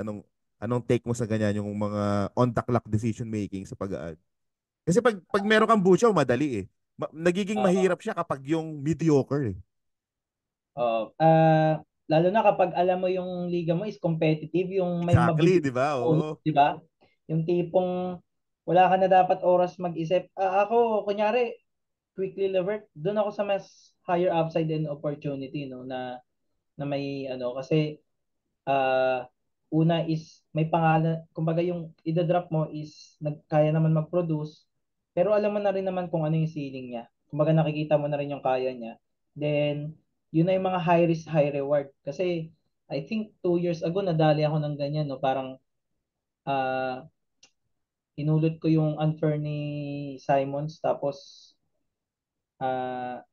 Anong take mo sa ganyan yung mga on the clock decision making sa pag-aad? Kasi pag meron kang Bucho, madali eh. Nagiging Oo. mahirap siya kapag yung mediocre eh. Oo. Lalo na kapag alam mo yung liga mo is competitive, yung may Exactly, di mabibigat ba? bonus, Oo. di ba? Yung tipong wala ka na dapat oras mag-isip. Ako, kunyari, quickly levert, doon ako sa mas higher upside and opportunity, no, na may ano, kasi uh, una is may pangalan, kumbaga yung ida-drop mo is kaya naman mag-produce, pero alam mo na rin naman kung ano yung ceiling niya. Kumbaga nakikita mo na rin yung kaya niya. Then, yun na yung mga high risk, high reward. Kasi, I think 2 years ago, nadali ako ng ganyan, no? Parang, uh, hinulot ko yung unfair ni Simons, tapos,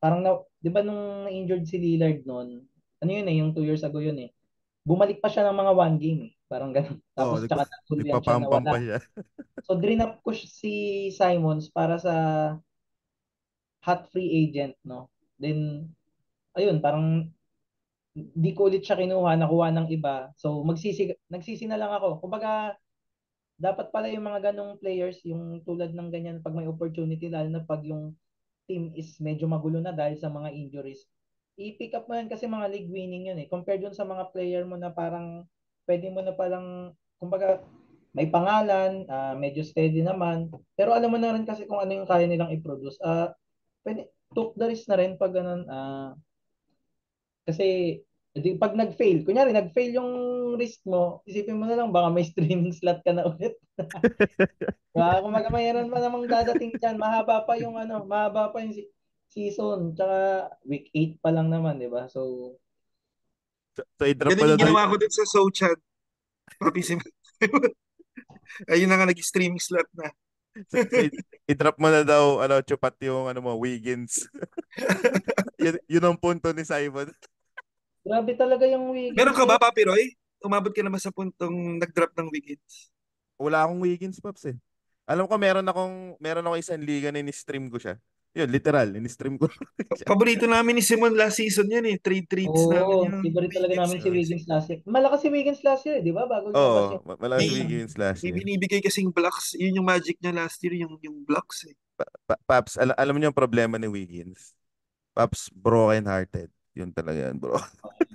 parang, di ba nung na-injured si Lillard noon, ano yun eh, yung 2 years ago yun eh, bumalik pa siya ng mga one game eh. Parang ganun. Oo, Tapos tsaka nagtuluyan siya na nagpapampam pa wala. siya. So drinap ko si Simons para sa hot free agent, no? Then, ayun, parang di ko ulit siya kinuha, nakuha ng iba. So nagsisi na lang ako. Kumbaga, dapat pala yung mga ganong players, yung tulad ng ganyan pag may opportunity, lalo na pag yung team is medyo magulo na dahil sa mga injuries. I-pick up mo yan kasi mga league winning yun eh. Compared dun sa mga player mo na parang pwede mo na palang, kumbaga, may pangalan, medyo steady naman. Pero alam mo na rin kasi kung ano yung kaya nilang i-produce. Pwede, took the risk na rin pag ganun. Kasi pag nag-fail, kunyari nag-fail yung risk mo, isipin mo na lang baka may streaming slot ka na ulit. Kumbaga mayroon pa namang dadating diyan. Mahaba pa yung season. Tsaka week 8 pa lang naman, 'di ba? So, So, i-drop mo Ganun na yung daw, ginawa ko din sa Sochan. Papi si Ayun na nga nag-streaming slot na. i-drop mo na daw, chupat yung, Wiggins. Yun ang punto ni Simon. grabe talaga yung Wiggins Meron ka ba, ngayon. Papi Roy? Umabot ka na ba sa puntong nag-drop ng wickets? Wala akong Wiggins, Pops eh. Alam ko, meron akong isang liga na in-stream ko siya. Yun, literal, in-stream ko siya. Paborito namin ni Simon last season yan eh. Trade trades namin Oo, yung favorite talaga wickets. namin si Wiggins last year. Malakas si Wiggins last year, 'di ba? Bago lumabas Oo, yung malakas May, si Wiggins last may year. binibigay kasing blocks. Yun yung magic niya last year, yung blocks eh. Paps, alam niyo yung problema ni Wiggins? Paps, broken-hearted. Yun talaga yan, bro.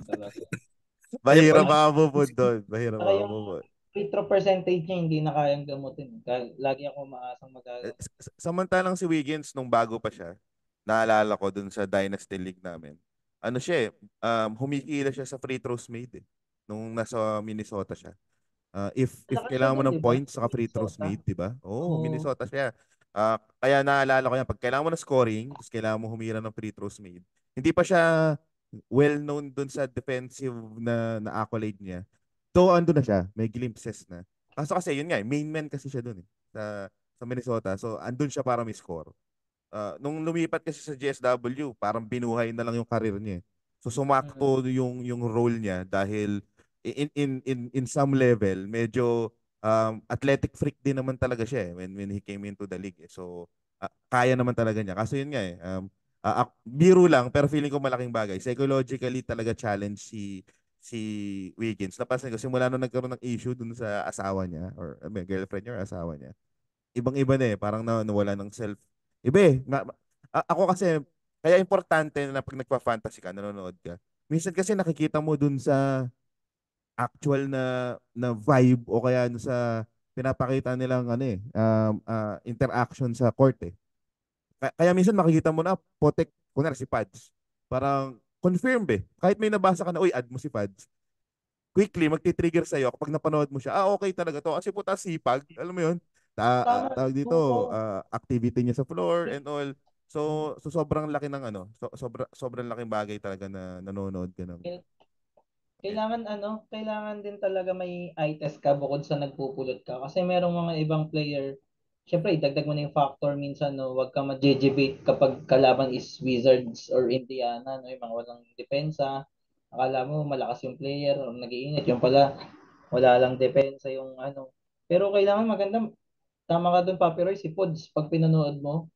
talaga. Kaya Mahirap pala. makabubod doon. Mahirap Saka yung makabubod. free throw percentage niya hindi na kayang gamutin. Kaya lagi ako umaasang magagamot. Samantalang si Wiggins, nung bago pa siya, naalala ko dun sa Dynasty League namin. Ano siya humihila siya sa free throws made eh. Nung nasa Minnesota siya. If Malakas siya kailangan mo dun, ng 'di ba? points Sa saka free throws Minnesota. made, di ba? Oo, Oo. Minnesota siya. Kaya naalala ko yan, pag kailangan mo ng scoring, tapos kailangan mo humira ng free throws made, hindi pa siya well-known dun sa defensive na accolade niya. Though ando na siya, may glimpses na. Kaso kasi yun nga, main man kasi siya dun eh, sa Minnesota. So andun siya para may score. Nung lumipat kasi sa GSW, parang binuhay na lang yung career niya eh. So Mm. sumakto yung role niya dahil in some level medyo athletic freak din naman talaga siya eh when he came into the league eh. So kaya naman talaga niya. Kaso yun nga Biro lang pero feeling ko malaking bagay. Psychologically talaga challenge si Wiggins. Napansin ko simula nung nagkaroon ng issue dun sa asawa niya or girlfriend niya or asawa niya. Ibang-iba na eh, parang nawala ng self. Iba eh. Ako kasi kaya importante na pag nagpa-fantasy ka, nanonood ka. Minsan kasi nakikita mo dun sa actual na vibe o kaya dun sa pinapakita nilang ano eh, interaction sa court eh. Kaya minsan makikita mo na potek, kunwari si Pads. Parang confirm eh. Kahit may nabasa ka na, uy, add mo si Pads. Quickly, magti-trigger sa'yo kapag napanood mo siya. Okay talaga to. Kasi puta sipag. Alam mo yun? Tama, Tawag dito, oo. activity niya sa floor and all. So sobrang laki ng ano, sobrang laking bagay talaga na nanonood ka ng eh, Kailangan din talaga may eye test ka bukod sa nagpupulot ka. Kasi merong mga ibang player, syempre, idagdag mo na yung factor minsan, no, wag ka ma-jejebate kapag kalaban is Wizards or Indiana, no, yung mga walang depensa. Akala mo malakas yung player, or nag-iingat, yung pala, wala lang depensa yung ano. Pero kailangan maganda, tama ka dun, Papi Roy, si Pods, pag pinanood mo,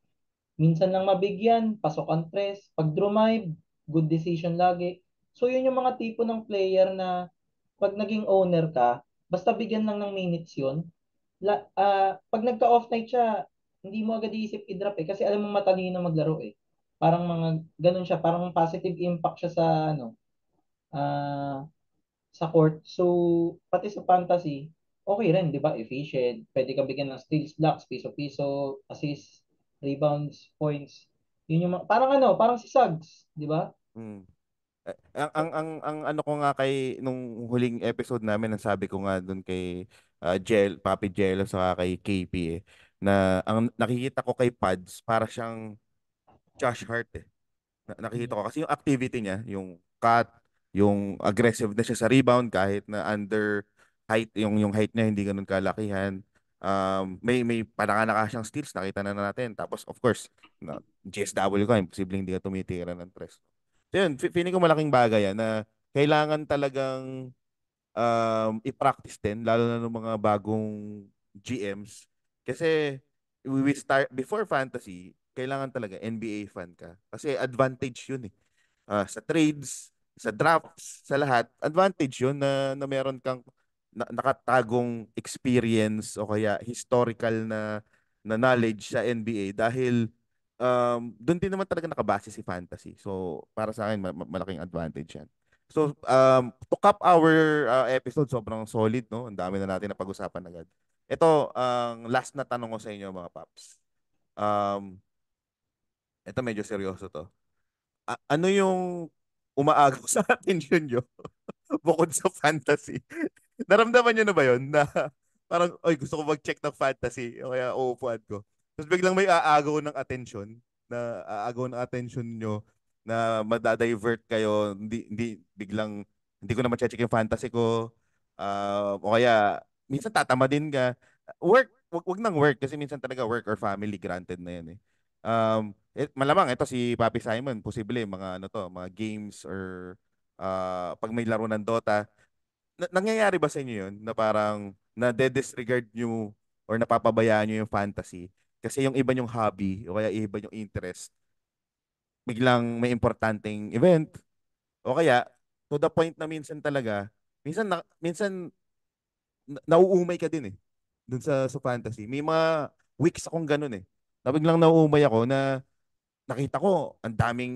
minsan lang mabigyan, pasok ang press, pag drumive, good decision lagi. So yun yung mga tipo ng player na pag naging owner ka, basta bigyan lang ng minutes yun. Pag nagka-off night siya, hindi mo agad iisip i-drop eh kasi alam mo matalino maglaro eh. Parang mga ganun siya, parang positive impact siya sa ano, ah sa court. So pati sa fantasy, okay rin, 'di ba? Efficient. Pwede ka bigyan ng steals, blocks, piso-piso, assists, rebounds, points. Yun yung parang ano, parang si Suggs, 'di ba? mm. Ang ano ko nga kay nung huling episode namin, ang sabi ko nga doon kay Papi Jello sa kay KP eh, na ang nakikita ko kay Pads para siyang Josh Hart eh. Nakikita ko kasi yung activity niya, yung cut, yung aggressive na siya sa rebound kahit na under height, yung height niya hindi ganun kalakihan. May panaka siyang steals, nakita na natin. Tapos of course, GSW ka, imposible hindi ka tumitira ng tres. So yun, feeling ko malaking bagay yan na kailangan talagang i-practice din, lalo na ng mga bagong GMs. Kasi we start, before fantasy, kailangan talaga NBA fan ka. Kasi advantage yun eh. Sa trades, sa drafts, sa lahat, advantage yun na meron kang nakatagong experience o kaya historical na knowledge sa NBA dahil doon din naman talaga nakabase si fantasy. So, para sa akin, malaking advantage yan. So, to cap our episode, sobrang solid, no? Ang dami na natin na pag-usapan agad. Ito, ang last na tanong ko sa inyo, mga paps. Um, ito medyo seryoso to. Ano yung umaagaw sa attention nyo bukod sa fantasy? Naramdaman nyo na ba yun na parang, oy, gusto ko mag-check ng fantasy o kaya uupuan ko. Tapos biglang may aagaw ng attention na aagaw ng attention nyo na madadivert kayo, hindi biglang hindi ko na ma-check yung fantasy ko. O kaya minsan tatama din ka. Wag nang work kasi minsan talaga work or family granted na yan eh. Malamang ito si Papi Simon, posible mga ano to, mga games or pag may laro ng Dota, nangyayari ba sa inyo yun na parang na-disregard nyo or napapabayaan nyo yung fantasy kasi yung iba yung hobby o kaya iba yung interest, biglang may importanteng event o kaya to the point na minsan talaga, minsan nauumay ka din eh dun sa fantasy. May mga weeks akong ganun eh. Na biglang nauumay ako na nakita ko ang daming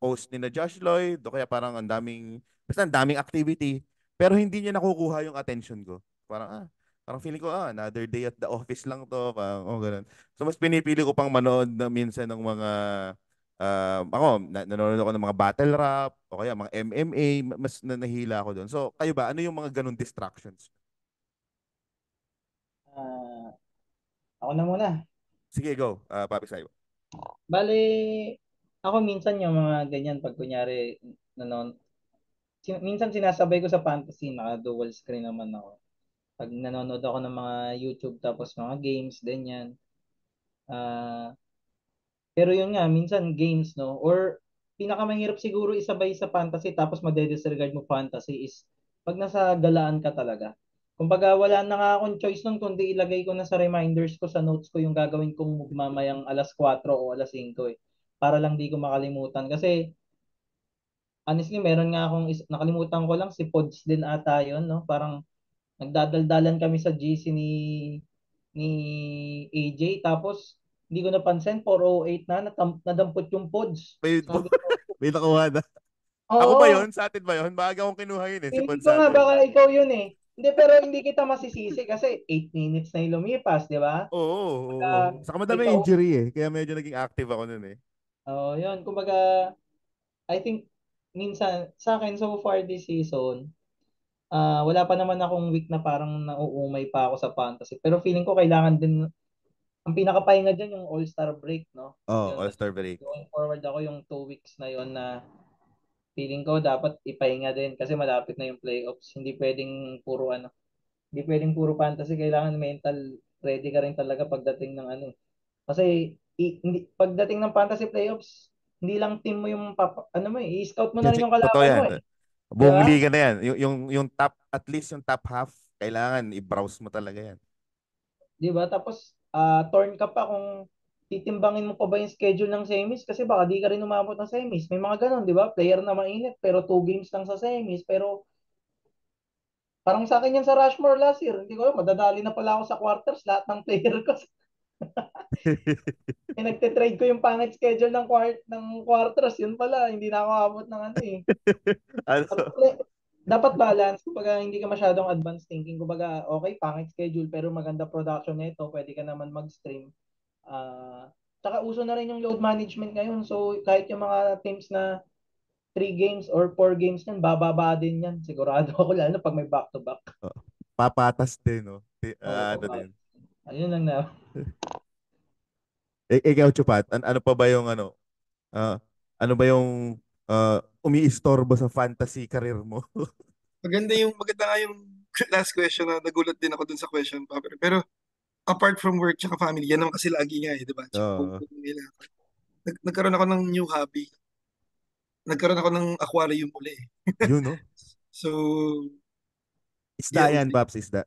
post ni na Josh Lloyd o kaya parang basta ang daming activity pero hindi niya nakukuha yung attention ko. Parang feeling ko another day at the office lang to, parang ganun. So mas pinipili ko pang manood na minsan ng mga ako nanonood ako ng mga battle rap o kaya mga MMA, mas nahihila ako doon. So kayo ba ano yung mga ganun distractions? Ah, ako na muna. Sige, go. Papi Sayo. Bale, ako minsan yung mga ganyan pag kunyari nanon minsan sinasabay ko sa fantasy, naka dual screen naman ako. Pag nanonood ako ng mga YouTube tapos mga games, ganyan. Ah, pero yun nga, minsan games, no? Or pinakamahirap siguro isabay sa fantasy tapos madedisregard mo fantasy is pag nasa galaan ka talaga. Kumbaga, wala na nga akong choice nun kundi ilagay ko na sa reminders ko sa notes ko yung gagawin kong mamayang alas 4 o alas 5 eh. para lang di ko makalimutan. Kasi honestly, meron nga akong nakalimutan ko lang si Pods din ata yun, no? Parang nagdadaldalan kami sa GC ni AJ, tapos hindi ko napansin 4:08 na nadampot yung Pods. May, Sabi ko, may nakuha na. Ako ba oo, yun? Sa atin ba yun? Maaga akong kinuha yun eh. Si feeling Pod ko sa nga atin. baka ikaw yun eh. Hindi, pero hindi kita masisisi kasi 8 minutes na yung lumipas, di ba? Oo, oo. Saka May madami injury eh. Kaya medyo naging active ako nun eh. yun. Kumbaga, I think, minsan, sa akin, so far this season, wala pa naman akong week na parang nauumay pa ako sa fantasy. Pero feeling ko kailangan din, ang pinakapahinga dyan yung All-Star break, no? Oh, Yun, All-Star break. going forward ako yung 2 weeks na yun na feeling ko dapat ipahinga din kasi malapit na yung playoffs. Hindi pwedeng puro fantasy, kailangan mental ready ka rin talaga pagdating ng ano. Kasi hindi, pagdating ng fantasy playoffs, hindi lang team mo yung ano mo i-scout mo na Kasi rin yung totoo kalaban mo yan. eh. Di Buong ba? liga na yan. Yung top, at least yung top half, kailangan i-browse mo talaga yan. Di ba? Tapos torn ka pa kung titimbangin mo pa ba yung schedule ng semis kasi baka di ka rin umabot ng semis. May mga ganun, di ba? Player na mainit pero 2 games lang sa semis. Pero parang sa akin yan sa Rushmore last year. Hindi ko alam, madadali na pala ako sa quarters lahat ng player ko. Nagte-trade ko yung pangit schedule ng quarters. Yun pala, hindi na ako abot ng ano eh. Ano? Dapat balance. Kumbaga, hindi ka masyadong advanced thinking. Kumbaga, okay, pangit schedule, pero maganda production nito. Pwede ka naman mag-stream. Tsaka uso na rin yung load management ngayon. So, kahit yung mga teams na 3 games or 4 games yan, bababa din yan. Sigurado ako, lalo na pag may back-to-back. Oh, papatas din, no? Oo, Ano din. ayun lang na. Ikaw, Chupat, ano pa ba yung ano? ah, ano ba yung umiistorbo sa fantasy career mo? Maganda nga yung last question na nagulat din ako dun sa question pa. Pero apart from work tsaka family, yan naman kasi lagi nga eh, di ba? Tsaka Oo. kung nila. Nagkaroon ako ng new hobby. Nagkaroon ako ng aquarium uli. Yun, no? So, Isda yun. yan, Paps, isda.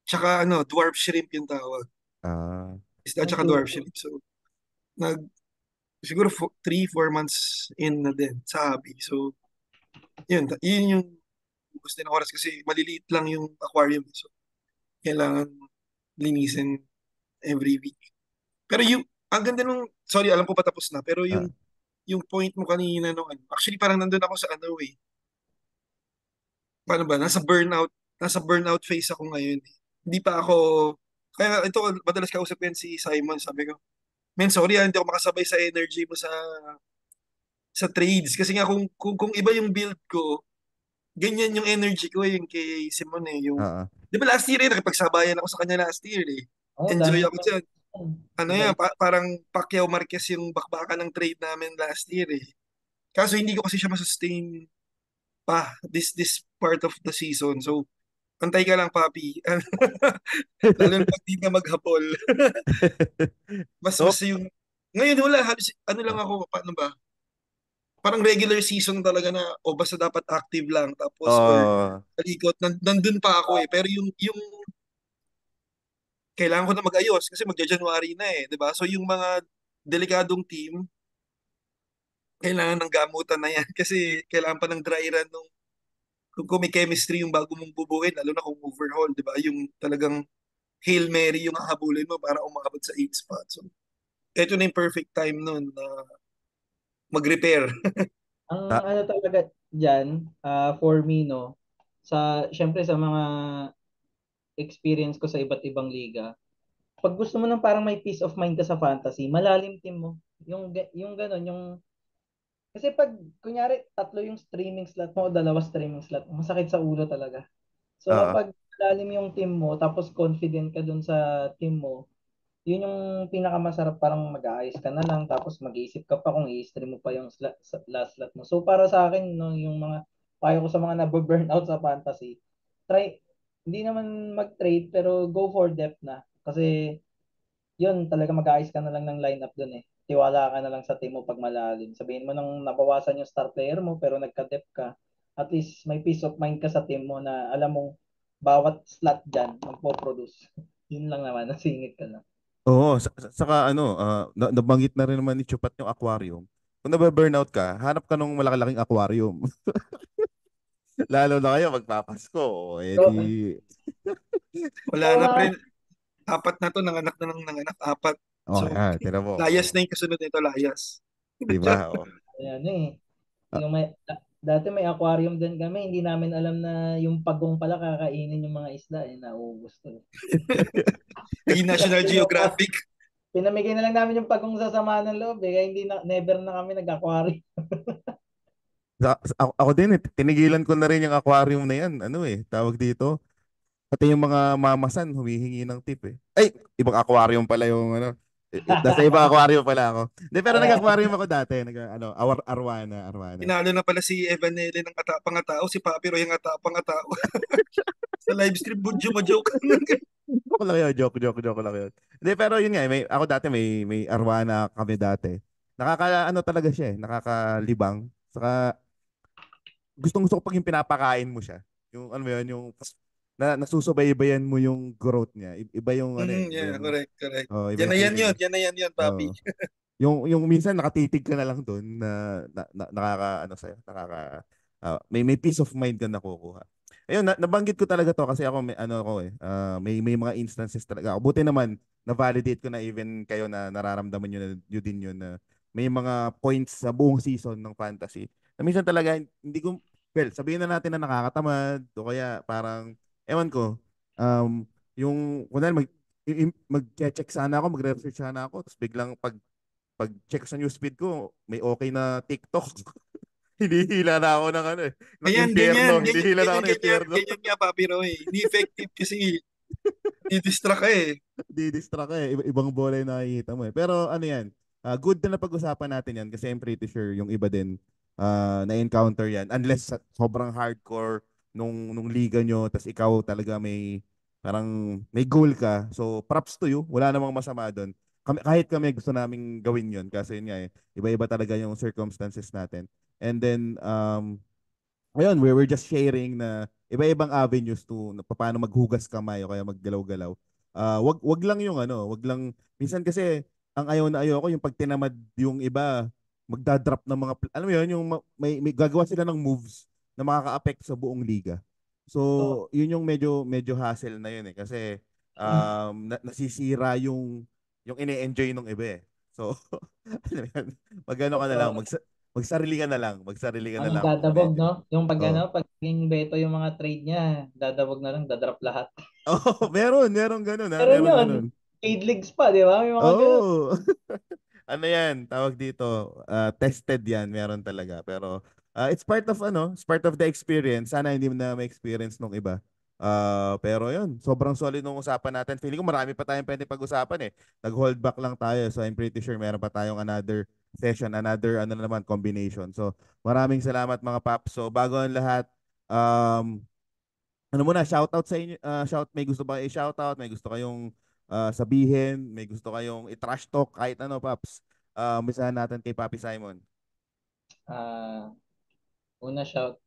Tsaka ano, dwarf shrimp yung tawag. Ah, Isda Ang tsaka cool. dwarf shrimp. So, nag, siguro 3-4 months in na din sa hobby. So, yun yung gusto ng oras kasi maliliit lang yung aquarium. So, kailangan linisin every week. Pero ang ganda nung, sorry, alam ko patapos na, pero ah, yung point mo kanina nung ano, actually parang nandun ako sa ano eh. Paano ba? Nasa burnout phase ako ngayon eh. Hindi pa ako, kaya ito, madalas kausap ko yan si Simon, sabi ko, men, sorry hindi ako makasabay sa energy mo sa trades. Kasi nga kung iba yung build ko, ganyan yung energy ko yung kay Simon eh. ah, ah. Di ba last year eh, nakipagsabayan ako sa kanya last year eh. Oo, Enjoy dami ako dyan. Ano yan, iba-iba. parang Pacquiao Marquez yung bakbakan ng trade namin last year eh. Kaso hindi ko kasi siya masustain pa this part of the season. So, antay ka lang, papi. Lalo na pag di na maghapol. Mas So, yung, ngayon wala, halos, ano lang ako, paano ba? Parang regular season talaga na, o basta dapat active lang, tapos, or uh, talikot, nandun pa ako eh. Pero yung kailangan ko na mag-ayos kasi magja-January na eh, 'di ba? So yung mga delikadong team, kailangan ng gamutan na yan kasi kailangan pa ng dry run nung kung may chemistry yung bago mong bubuin, lalo na kung overhaul, 'di ba? Yung talagang Hail Mary yung hahabulin mo para umabot sa 8 spot. So, ito na yung perfect time nun na mag-repair. Ang ta- ano talaga diyan, for me no, syempre sa mga experience ko sa iba't ibang liga, pag gusto mo ng parang may peace of mind ka sa fantasy, malalim team mo. Yung ganun, kasi pag kunyari tatlo yung streaming slot mo o dalawa streaming slot mo, masakit sa ulo talaga. So ah, kapag malalim yung team mo, tapos confident ka dun sa team mo, yun yung pinakamasarap, parang mag-aayos ka na lang tapos mag-iisip ka pa kung i-stream mo pa yung last slot mo. So para sa akin no, yung mga payo ko sa mga nababurnout sa fantasy, try hindi naman mag-trade pero go for depth na kasi yun talaga mag-aayos ka na lang ng lineup doon eh. Tiwala ka na lang sa team mo pag malalim. Sabihin mo nang nabawasan yung star player mo pero nagka-depth ka, at least may peace of mind ka sa team mo na alam mong bawat slot dyan magpo-produce. Yun lang naman, nasingit ka lang. Oo, saka ano, nabanggit na rin naman ni Chupat yung aquarium. Kung nabe-burnout ka, hanap ka nung malaki-laking aquarium. Lalo na kayo magpapasko. Eh So, di, Wala oo na nga. pre, apat na to, nanganak na ng nanganak, apat. oh, So, tira mo. layas Oh, na yung kasunod nito, layas. di ba? Oh. Ayan eh. Ah, Yung dati may aquarium din kami, hindi namin alam na yung pagong pala kakainin yung mga isda eh, nauubos to. Naging National Geographic. Pinamigay na lang namin yung pagong sa sama ng loob eh, kaya hindi na, never na kami nag-aquarium. ako din eh, tinigilan ko na rin yung aquarium na yan. Ano eh, tawag dito. Pati yung mga mamasan humihingi ng tip eh. Ay, ibang aquarium pala yung ano. Nasa ibang aquarium pala ako. Hindi, pero nag-aquarium ako dati. Arwana. Pinalo na pala si Evan Nele ng atapang atao, si Papi Roy ang atapang atao. Sa live stream, budyo mo joke. Joke lang yun, joke lang yun. Hindi, pero yun nga, ako dati may arwana kami dati. Ano talaga siya eh, nakakalibang. Saka gustong-gusto ko pag yung pinapakain mo siya. Yung ano mo yun, yung nasusubaybayan mo yung growth niya. Iba yung ano eh, iba Yeah, yung correct, correct. iba Yan yung na yan feeling yun, eh. yan na yan yun, Papi. Oo. Yung minsan nakatitig ka na lang doon na nakaka ano sa'yo, may peace of mind ka nakukuha. Ayun, nabanggit ko talaga to kasi ako may ano ako eh, may mga instances talaga. Ako buti naman na-validate ko na even kayo na nararamdaman niyo yun din yun na may mga points sa buong season ng fantasy. Na minsan talaga hindi ko sabihin na natin na nakakatamad o kaya parang ewan ko yung kunwari mag-check sana ako, magre-research sana ako, tapos biglang pag-check sa newsfeed ko, may okay na TikTok. Hinihila na ako ng ano eh, ng Ayan, impyerno. Hinihila na ako ng impyerno. ganyan nga, Papi Roy. Hindi effective kasi di-distract ka eh. Di-distract ka eh. Ibang bola yung nakikita mo eh. Pero ano yan, good na napag-usapan natin yan kasi I'm pretty sure yung iba din na-encounter yan. Unless sobrang hardcore nung liga nyo, tas ikaw talaga parang may goal ka. So props to you. Wala namang masama doon. Kahit kami gusto naming gawin yun kasi yun nga eh, iba-iba talaga yung circumstances natin. And then, ayun, we were just sharing na iba-ibang avenues to na paano maghugas kamay o kaya maggalaw-galaw. Wag lang yung ano, wag lang minsan kasi ang ayaw na ayaw ko yung pag tinamad yung iba magda-drop ng mga alam mo yun yung may gagawa sila ng moves na makaka-affect sa buong liga. So, So, yun yung medyo hassle na yun eh kasi nasisira yung ine-enjoy ng iba eh. So, alam mo yun, magano ka na lang, so, magsarili ka na ang lang kung dadabog, pwede. no? Yung pag Oh. ano, pag naging beto yung mga trade niya, dadabog na lang, dadrap lahat. Oh, meron ganun ha, Meron meron yun. ganun. Paid leagues pa, di ba? May mga ganun. Oh. Ano yan, tawag dito, tested yan, meron talaga. Pero it's part of the experience. Sana hindi mo na ma-experience nung iba. Pero yun, sobrang solid nung usapan natin. Feeling ko marami pa tayong pwede pag-usapan eh. Nag-hold back lang tayo. So I'm pretty sure meron pa tayong another session, another ano na naman, combination. So maraming salamat mga paps. So bago ang lahat, um, ano muna, shoutout sa inyo, may gusto ba kayo i-shoutout, may gusto kayong sabihin, may gusto kayong i-trash talk, kahit ano, Paps. Umpisahan natin kay Papi Simon. Ah, una shout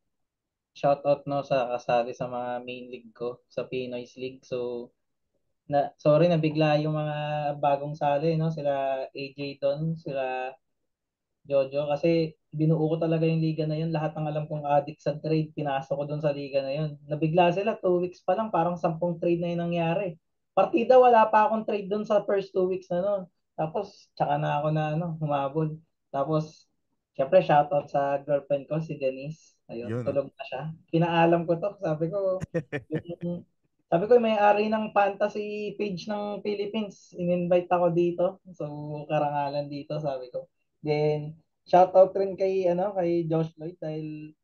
out no sa kasali sa mga main league ko sa Pinoy's League. So sorry nabigla yung mga bagong sali no, sila AJ Don, sila Jojo kasi binuo ko talaga yung liga na yun. Lahat ng alam kong addict sa trade, pinasok ko doon sa liga na yun. Nabigla sila, 2 weeks pa lang, parang 10 trade na yung nangyari. Partida, wala pa akong trade doon sa first 2 weeks na noon. Tapos, tsaka na ako na humabol. Tapos, syempre, shoutout sa girlfriend ko, si Denise. Ayun, Yun, no? tulog na siya. Pinaalam ko to. Sabi ko, yung may-ari ng fantasy page ng Philippines, in-invite ako dito. So, karangalan dito, sabi ko. Then, shoutout rin kay Josh Lloyd dahil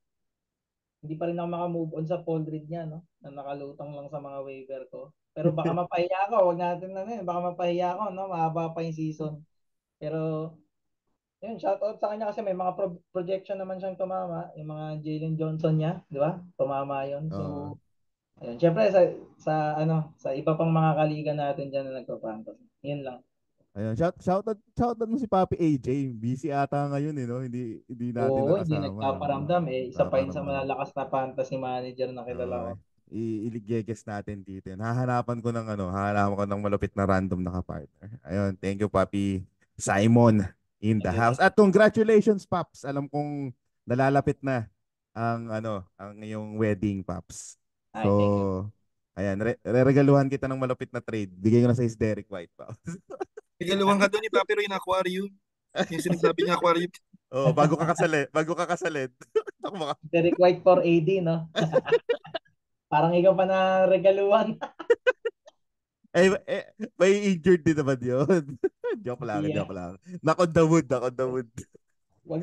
hindi pa rin ako makamove on sa Paul Reed niya, no? Na nakalutang lang sa mga waiver ko. Pero baka mapahiya ako, wag natin baka mapahiya ako, no? Mahaba pa yung season. Pero, yun, shoutout sa kanya kasi may mga projection naman siyang tumama. Yung mga Jalen Johnson niya, di ba? Tumama yun. Oo. So, ayun. Siyempre, sa iba pang mga kaliga natin dyan na nagpa-fantasy. Yun lang. Ayun, shoutout mo si Papi AJ. Busy ata ngayon, eh, no? Hindi natin Oo, hindi nakasama. nagpaparamdam. Isa pa yun sa Paparamdam. malalakas na fantasy manager na kilala ko. Okay. i-guess natin dito. Hahanapan ko ng malupit na random na ka-partner. Ayun, thank you Papi Simon in the Thank you, house. thank At congratulations Paps. Alam kong nalalapit na ang iyong wedding Paps. you. Ay, thank you. So, ayan, regaluhan kita ng malupit na trade. Bigay ko na sa Derek White Paps. Regaluhan ka doon ni Papi Roy na aquarium. Yung sinasabi niya aquarium. Oh, bago ka kasalit. Ako baka Derek White for AD, no? Parang ikaw pa na regaluhan. may injured din naman yun. Joke lang, Yeah. joke lang. Knock on the wood, knock on the wood. Wag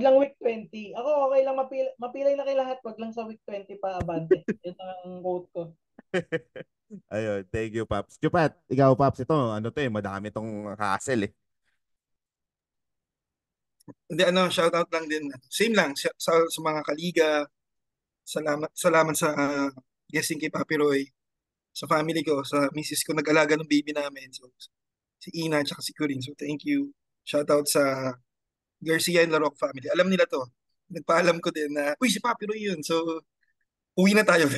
lang week 20. Ako okay lang mapilay na kay lahat, wag lang sa week 20 pa abante. Yun ang quote ko. Ayun, thank you, Paps. Chupat, ikaw, Paps, ito, madami tong hassle eh. Hindi, shoutout lang din. Same lang, sa mga kaliga. Salamat sa guesting kay Papi Roy. Sa family ko, sa misis ko nag-alaga ng baby namin. So, si Ina at si Corinne. So, thank you. Shoutout sa Garcia and Laroc family. Alam nila to. Nagpaalam ko din na, uy, si Papi Roy yun. So, uwi na tayo.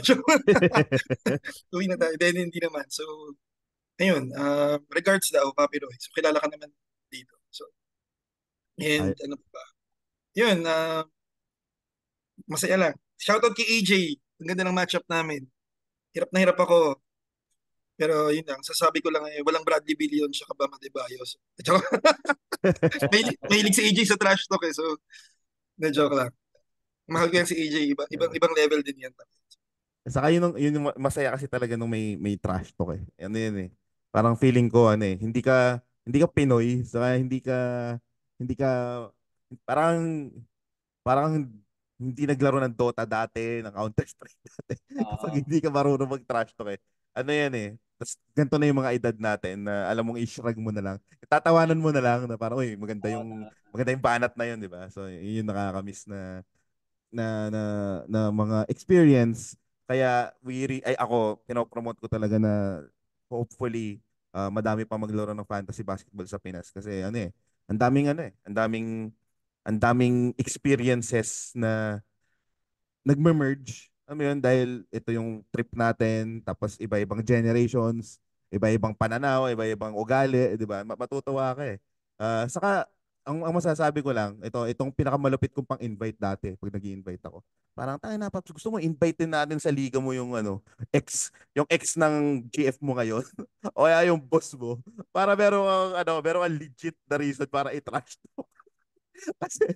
Uwi na tayo. Then, hindi naman. So, ayun. Regards daw, Papi Roy. So, kilala ka naman dito. So, and Ay, ano pa. Yun, masaya lang. Shoutout kay AJ. Ang ganda ng matchup namin. Hirap na hirap ako. Pero yun lang, sasabi ko lang walang Bradley Billion siya Bam Adebayo. Mahilig si AJ sa trash talk eh. So, na-joke lang. Mahal ko yan si AJ. Ibang level din yan. Saka yun yung masaya kasi talaga nung may trash talk eh. Ano yun eh. Parang feeling ko hindi ka Pinoy, saka hindi ka parang parang hindi naglaro ng Dota dati, ng Counter-Strike dati. Kapag Oo. hindi ka marunong mag-trash talk eh. Ano yan eh. Tapos ganito na yung mga edad natin na alam mong i-shrug mo na lang. Tatawanan mo na lang na parang, uy, maganda yung banat na yun, di ba? So, yun yung nakakamiss na na mga experience. Kaya ako pinopromote ko talaga na hopefully madami pa maglaro ng fantasy basketball sa Pinas kasi ang daming experiences na nagme-merge. Alam mo yun, dahil ito yung trip natin, tapos iba-ibang generations, iba-ibang pananaw, iba-ibang ugali, di ba? Matutuwa ka eh. Saka, ang masasabi ko lang, itong pinakamalupit kong pang-invite dati, pag nag-i-invite ako, parang tayo na, Paps, gusto mo invite din natin sa liga mo yung ex ng GF mo ngayon, o kaya yung boss mo, para meron kang legit na reason para i-trash talk. Kasi,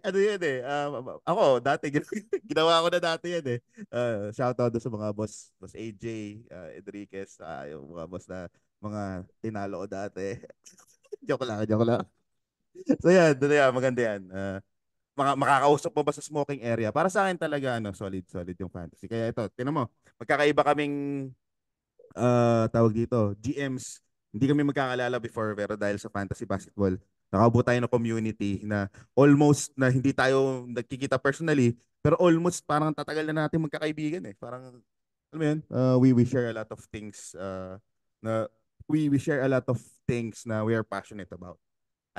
ano yun eh. Ako, dati, ginawa ko na dati yan eh. Shoutout doon sa mga boss AJ, Enriquez, yung mga boss na mga tinalo ko dati. Joke lang, joke lang. So yan, doon yan, maganda yan. Makakausap mo ba sa smoking area? Para sa akin talaga, solid, solid yung fantasy. Kaya ito, tinan mo, magkakaiba kaming tawag dito, GMs, hindi kami magkakalala before pero dahil sa fantasy basketball, nakabuo tayo ng community na almost na hindi tayo nagkikita personally, pero almost parang tatagal na natin magkakaibigan eh. Parang, alam mo yun, we share a lot of things na we share a lot of things na we are passionate about.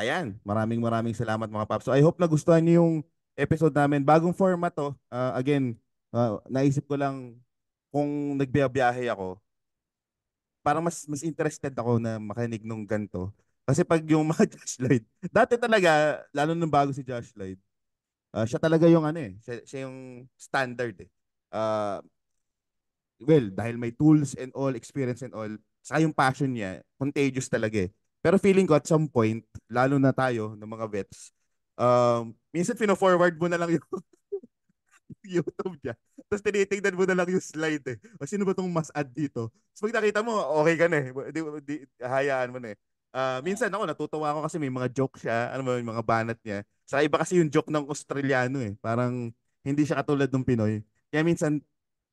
Ayan, maraming maraming salamat mga paps. So I hope nagustuhan niyo yung episode namin. Bagong format to. Again, naisip ko lang kung nagbiyahe ako, parang mas interested ako na makinig nung ganto. Kasi pag yung mga Josh Lloyd, dati talaga, lalo nung bago si Josh Lloyd, siya talaga yung siya yung standard eh. Uh, well, dahil may tools and all, experience and all, saka yung passion niya, contagious talaga eh. Pero feeling ko at some point, lalo na tayo ng mga vets, minsan pino-forward mo na lang yung YouTube niya. Tapos tinitingnan mo na lang yung slide eh. O sino ba tong mas add dito? Tapos pag nakita mo, okay ka na eh. Hayaan mo na eh. Minsan ako natutuwa ako kasi may mga joke siya, ano mo, yung mga banat niya. Sa iba kasi yung joke ng Australiano eh. Parang hindi siya katulad ng Pinoy. Kaya minsan,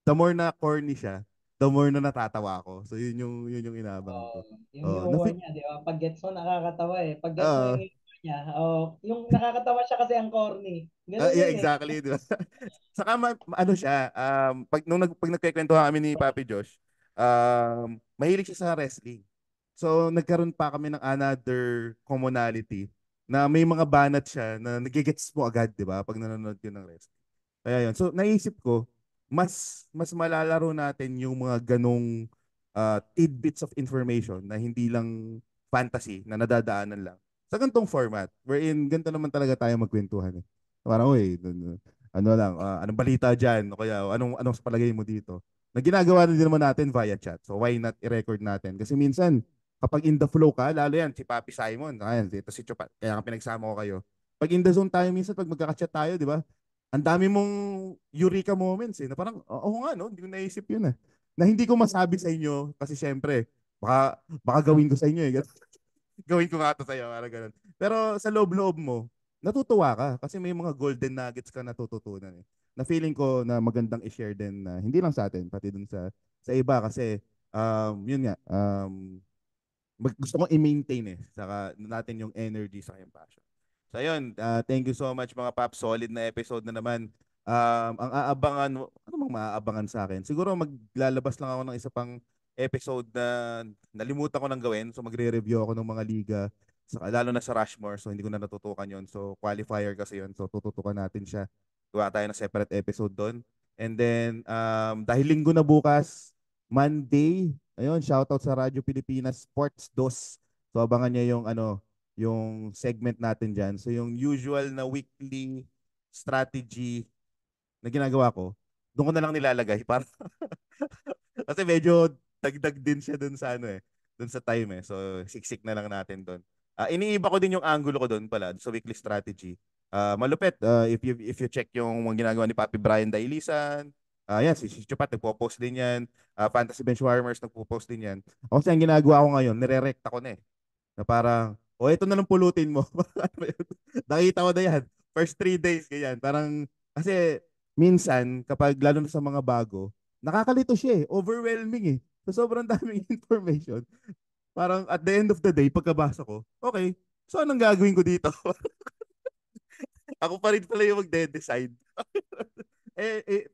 the more na corny siya, the more na natatawa ako. So yun yung inaabang ko. Yung Oh, humor niya, di ba? Pag gets mo, nakakatawa eh. Pag gets mo uh, yung humor niya, yung nakakatawa siya kasi ang corny. Ganun yeah, yun eh. exactly, di ba? Saka ano siya, pag nagkikwentuhan kami ni Papi Josh, mahilig siya sa wrestling. So nagkaroon pa kami ng another commonality na may mga banat siya na nagigets mo agad, di ba? Pag nanonood yun ng wrestling. Kaya yun. So naisip ko, mas malalaro natin yung mga ganong tidbits of information na hindi lang fantasy na nadadaanan lang sa ganitong format wherein ganito naman talaga tayo magkwentuhan eh. Parang, uy, ano lang, anong balita dyan? O kaya, anong sa palagay mo dito? Na ginagawa na din naman natin via chat. So, why not i-record natin? Kasi minsan, kapag in the flow ka, lalo yan, si Papi Simon, ayan, dito si Chupat, kaya nga pinagsama ko kayo. Pag in the zone tayo minsan, pag magkaka-chat tayo, di ba? Ang dami mong eureka moments eh, na parang, oo nga, no? Hindi ko naisip yun eh. Na hindi ko masabi sa inyo, kasi syempre, baka gawin ko sa inyo eh. Gawin ko nga to sa'yo, parang ganun. Pero sa loob-loob mo, natutuwa ka kasi may mga golden nuggets ka natututunan eh. Na feeling ko na magandang i-share din na hindi lang sa atin, pati dun sa iba kasi yun nga, gusto kong i-maintain eh, saka natin yung energy sa yung passion. So ayun, thank you so much mga Paps, solid na episode na naman. Ang aabangan, ano bang maaabangan sa akin? Siguro maglalabas lang ako ng isa pang episode na nalimutan ko nang gawin. So magre-review ako ng mga liga, lalo na sa Rushmore. So hindi ko na natutukan yon. So qualifier kasi yon. So tututukan natin siya. Gawa tayo ng separate episode doon. And then, dahil linggo na bukas, Monday, ayun, shoutout sa Radyo Pilipinas Sports Dos. So abangan niya yung yung segment natin diyan. So yung usual na weekly strategy na ginagawa ko, doon ko na lang nilalagay para kasi medyo dagdag din siya doon sa doon sa time eh. So siksik na lang natin doon. Iniiba ko din yung angulo ko doon pala sa weekly strategy. Malupit if you check yung mga ginagawa ni Papi Brian Dailisan, yan si Chupat nagpo-post din yan. Fantasy Benchwarmers nagpo-post din yan. Ako kasi ang ginagawa ko ngayon, nire-recta ko na eh. Na parang, ito na lang pulutin mo. Nakita ko na yan. First 3 days, ganyan. Parang, kasi minsan, kapag lalo na sa mga bago, nakakalito siya eh. Overwhelming eh. So, sobrang daming information. Parang at the end of the day, pagkabasa ko, okay, so anong gagawin ko dito? Ako pa rin pala yung magde-decide.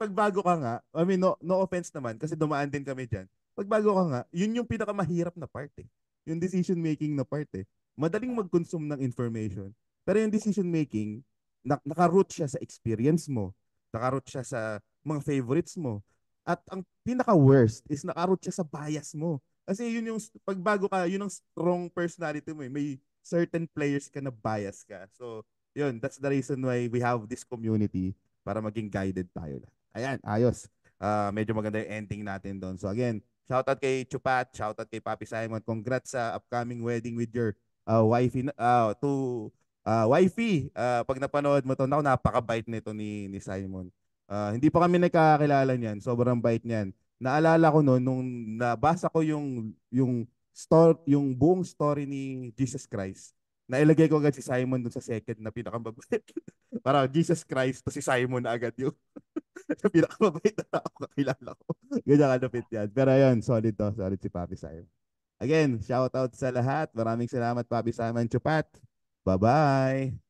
Pag bago ka nga, I mean, no offense naman, kasi dumaan din kami dyan. Pag bago ka nga, yun yung pinakamahirap na part eh. Yung decision making na part eh. Madaling mag-consume ng information. Pero yung decision making, naka-root siya sa experience mo. Naka-root siya sa mga favorites mo. At ang pinaka-worst is naka-root siya sa bias mo. Kasi yun yung, pag bago ka, yun ang strong personality mo eh. May certain players ka na bias ka. So, yun, that's the reason why we have this community para maging guided tayo lang. Ayan, ayos. Medyo maganda yung ending natin doon. So again, shoutout kay Chupat, shoutout kay Papi Simon. Congrats sa upcoming wedding with your wifey wifey. Pag napanood mo to, napakabait nito ni Simon. Hindi pa kami nagkakakilala niyan. Sobrang bait niyan. Naalala ko noon nung nabasa ko yung buong story ni Jesus Christ. Nailagay ko agad si Simon dun sa second na pinakamabait. Para Jesus Christ to si Simon na agad yung pinakamabait na tao kakilala ko. Ganyan kalapit yan. Pero ayun, solid to. Solid si Papi Simon. Again, shout out sa lahat. Maraming salamat Papi Simon Chupat. Bye-bye.